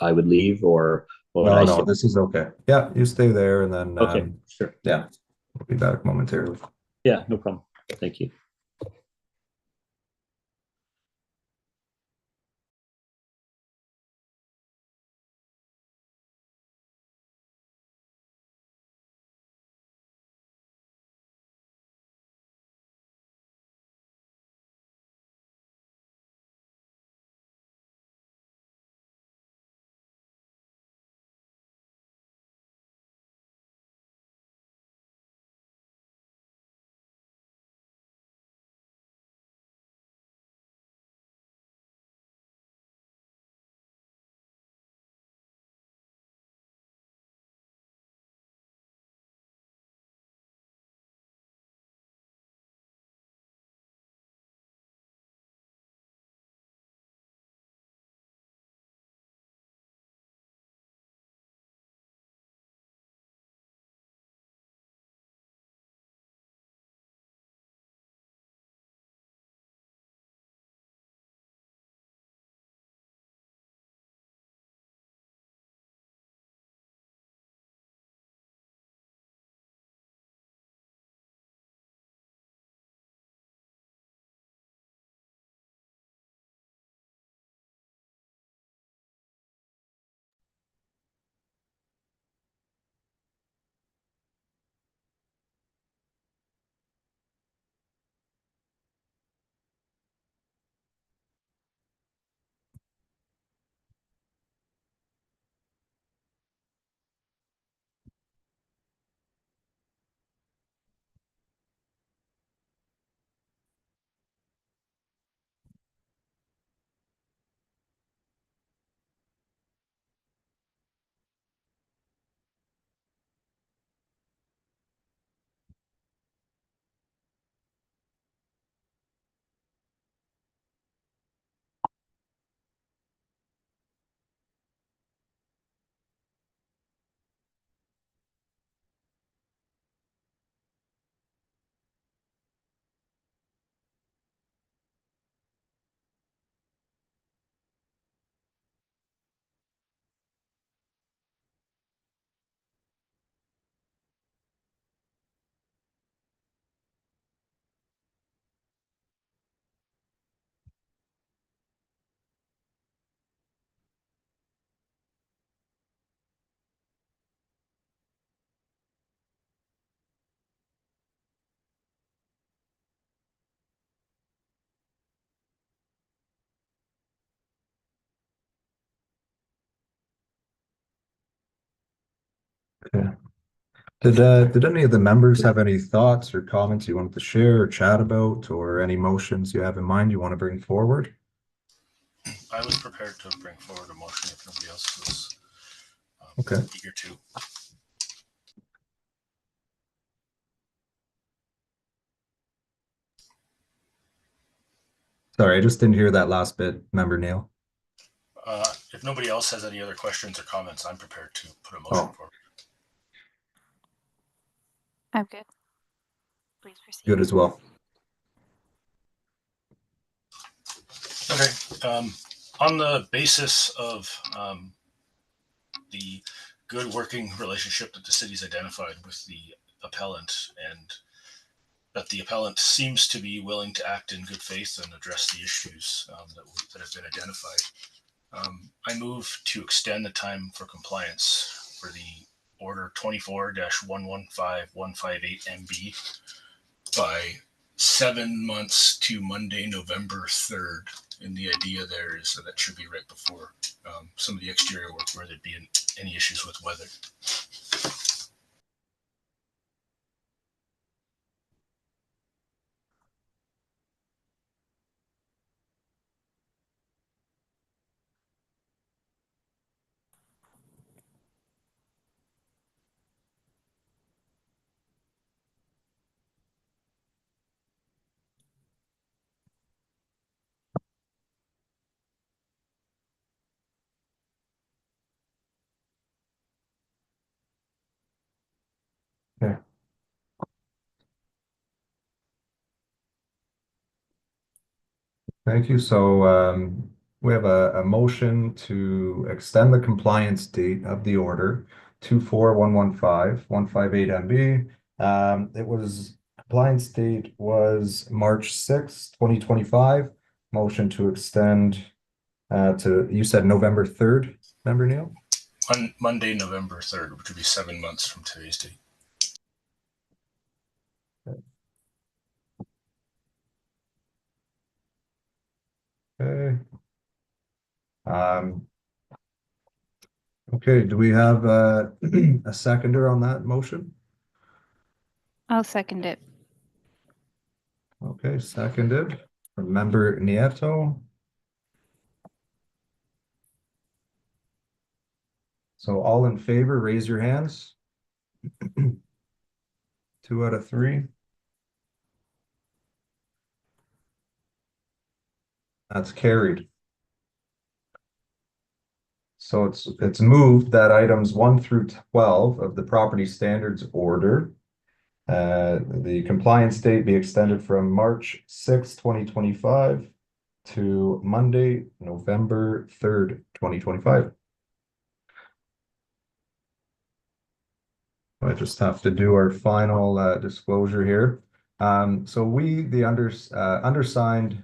I would leave, or No, this is okay. Yeah, you stay there, and then okay, sure. Yeah, we'll be back momentarily. Yeah, no problem. Thank you. Did any of the members have any thoughts or comments you wanted to share or chat about, or any motions you have in mind you want to bring forward? I was prepared to bring forward a motion if nobody else was Okay. eager to. Sorry, I just didn't hear that last bit, Member Neil. If nobody else has any other questions or comments, I'm prepared to put a motion forward. I'm good. Please proceed. Good as well. Okay. On the basis of the good working relationship that the city's identified with the appellant, and that the appellant seems to be willing to act in good faith and address the issues that have been identified, I move to extend the time for compliance for the Order 24-115158 MB by 7 months to Monday, November 3rd. And the idea there is that should be right before some of the exterior work where there'd be any issues with weather. Okay. Thank you. So we have a motion to extend the compliance date of the order 24-115-158 MB. Compliance date was March 6th, 2025. Motion to extend to, you said November 3rd, Member Neil? On Monday, November 3rd, which would be 7 months from today's date. Okay. Okay, do we have a seconder on that motion? I'll second it. Okay, seconded from Member Nieto. So all in favor, raise your hands. 2 out of 3. That's carried. So it's moved that items 1 through 12 of the property standards order, the compliance date be extended from March 6, 2025 to Monday, November 3rd, 2025. I just have to do our final disclosure here. So we, the undersigned,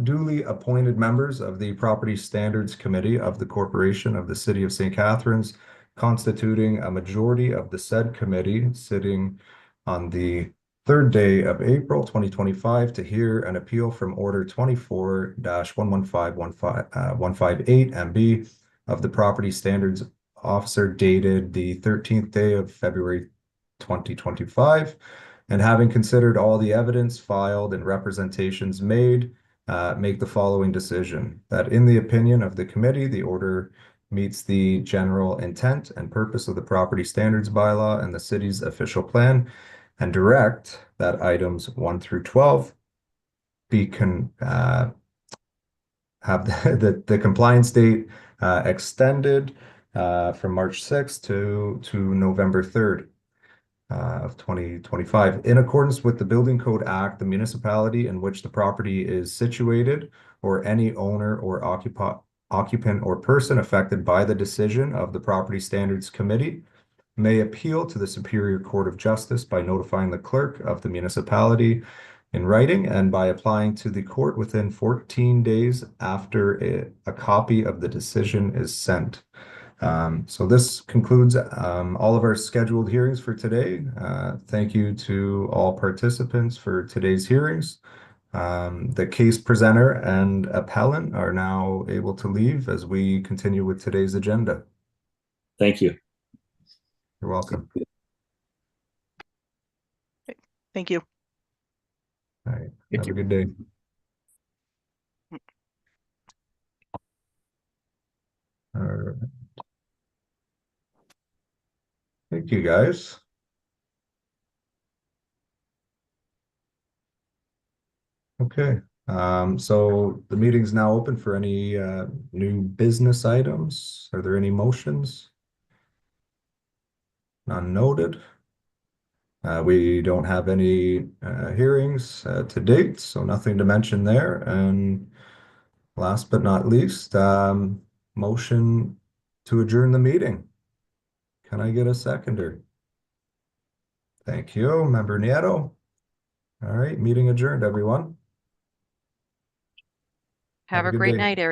duly appointed members of the Property Standards Committee of the Corporation of the City of St. Catharines, constituting a majority of the said committee, sitting on the 3rd day of April 2025 to hear an appeal from Order 24-115158 MB of the Property Standards Officer dated the 13th day of February 2025, and having considered all the evidence filed and representations made, make the following decision: that in the opinion of the committee, the order meets the general intent and purpose of the property standards bylaw and the city's official plan, and direct that items 1 through 12 be have the compliance date extended from March 6th to November 3rd. Of 2025. In accordance with the Building Code Act, the municipality in which the property is situated, or any owner or occupant or person affected by the decision of the Property Standards Committee, may appeal to the Superior Court of Justice by notifying the clerk of the municipality in writing and by applying to the court within 14 days after a copy of the decision is sent. So this concludes all of our scheduled hearings for today. Thank you to all participants for today's hearings. The case presenter and appellant are now able to leave as we continue with today's agenda. Thank you. You're welcome. Thank you. All right. Thank Have you. a good day. All right. Thank you, guys. Okay, so the meeting's now open for any new business items. Are there any motions? None noted. We don't have any hearings to date, so nothing to mention there. And last but not least, motion to adjourn the meeting. Can I get a seconder? Thank you, Member Nieto. All right, meeting adjourned, everyone. Have a good great day. night, everyone.